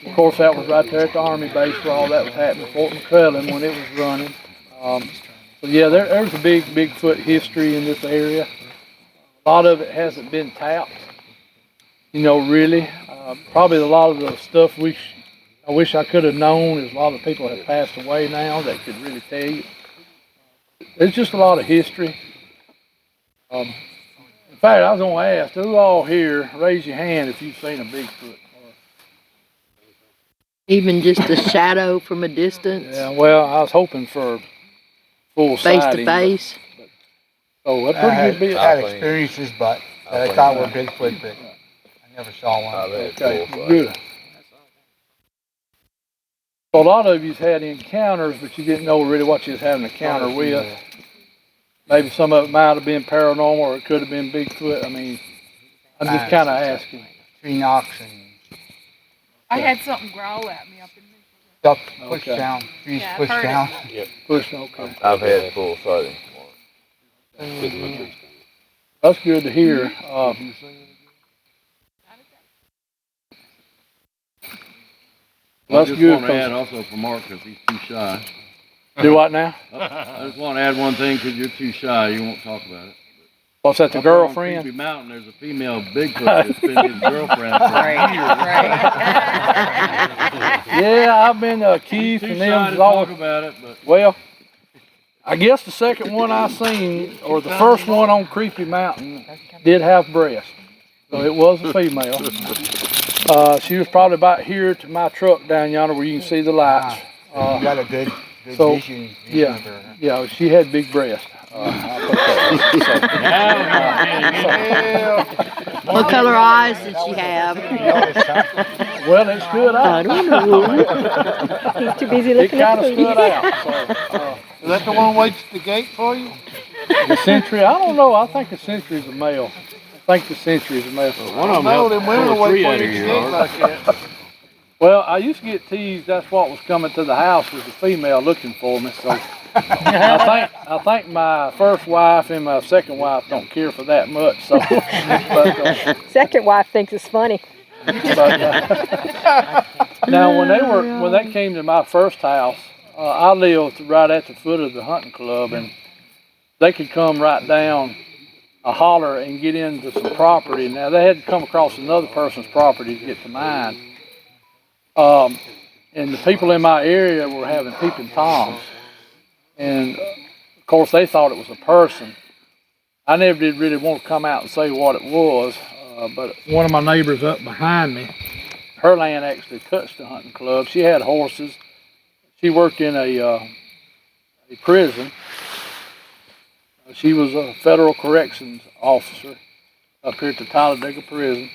[SPEAKER 3] Of course, that was right there at the Army base where all that was happening, Fort McClellan, when it was running. So yeah, there's a big Bigfoot history in this area. A lot of it hasn't been tapped, really. Probably a lot of the stuff I wish I could have known is a lot of people have passed away now that could really tell you. There's just a lot of history. In fact, I was going to ask, who all here, raise your hand if you've seen a Bigfoot.
[SPEAKER 9] Even just a shadow from a distance,
[SPEAKER 3] Yeah, well, I was hoping for full
[SPEAKER 9] face
[SPEAKER 3] sighting.
[SPEAKER 9] to face.
[SPEAKER 3] Oh, that's
[SPEAKER 12] I
[SPEAKER 3] pretty
[SPEAKER 12] had,
[SPEAKER 3] good.
[SPEAKER 12] had experiences, but that I thought were Bigfoot, but I never saw one.
[SPEAKER 3] Okay, good. So a lot of you've had encounters, but you didn't know really what you was having an encounter with. Maybe some of it might have been paranormal, or it could have been Bigfoot. I mean, I'm just kind of asking.
[SPEAKER 12] Tree knocks and
[SPEAKER 7] I had something growl at me up in
[SPEAKER 12] stuff pushed
[SPEAKER 3] Okay.
[SPEAKER 12] down, trees
[SPEAKER 7] Yeah, I've
[SPEAKER 12] pushed
[SPEAKER 7] heard it.
[SPEAKER 12] down.
[SPEAKER 3] Push, okay.
[SPEAKER 6] I've had full sighting.
[SPEAKER 3] That's good to hear.
[SPEAKER 11] I
[SPEAKER 3] That's
[SPEAKER 11] just
[SPEAKER 3] good.
[SPEAKER 11] want to add also for Mark because he's too shy.
[SPEAKER 3] Do what now?
[SPEAKER 11] I just want to add one thing because you're too shy. You won't talk about it.
[SPEAKER 3] What's that, the
[SPEAKER 11] Up there on
[SPEAKER 3] girlfriend?
[SPEAKER 11] Creepy Mountain, there's a female Bigfoot that's been his girlfriend for
[SPEAKER 3] Yeah, I've been Keith
[SPEAKER 11] Too
[SPEAKER 3] and
[SPEAKER 11] shy
[SPEAKER 3] them.
[SPEAKER 11] to talk about it, but
[SPEAKER 3] Well, I guess the second one I seen, or the first one on Creepy Mountain, did have breasts. So it was a female. She was probably about here to my truck down yonder where you can see the lights.
[SPEAKER 12] You got a good
[SPEAKER 3] so,
[SPEAKER 12] vision
[SPEAKER 3] yeah,
[SPEAKER 12] of her.
[SPEAKER 3] yeah, she had big breasts. I'll put that.
[SPEAKER 9] What color eyes did she have?
[SPEAKER 3] Well, it stood out.
[SPEAKER 9] I don't know.
[SPEAKER 1] He's too busy
[SPEAKER 3] It
[SPEAKER 1] looking
[SPEAKER 3] kind
[SPEAKER 1] at
[SPEAKER 3] of
[SPEAKER 1] the
[SPEAKER 3] stood
[SPEAKER 1] food.
[SPEAKER 3] out. So,
[SPEAKER 4] Is that the one waits at the gate for you?
[SPEAKER 3] the Century, I don't know. I think the Century's a male. I think the Century's a male.
[SPEAKER 11] one of them
[SPEAKER 4] No, them women will wait
[SPEAKER 11] three
[SPEAKER 4] for
[SPEAKER 11] out
[SPEAKER 4] you
[SPEAKER 11] of
[SPEAKER 4] at the
[SPEAKER 11] your
[SPEAKER 4] gate
[SPEAKER 11] yard.
[SPEAKER 4] like that.
[SPEAKER 3] Well, I used to get teased. That's what was coming to the house was a female looking for me. So I think my first wife and my second wife don't care for that much. So, but,
[SPEAKER 1] Second wife thinks it's funny.
[SPEAKER 3] now when they came to my first house, I lived right at the foot of the hunting club, and they could come right down a holler and get into some property. Now they had to come across another person's property to get to mine. And the people in my area were having peeping toms, and of course they thought it was a person. I never did really want to come out and say what it was, but one of my neighbors up behind me, her land actually touched the hunting club. She had horses. She worked in a prison. She was a federal corrections officer up here at the Talladega prison.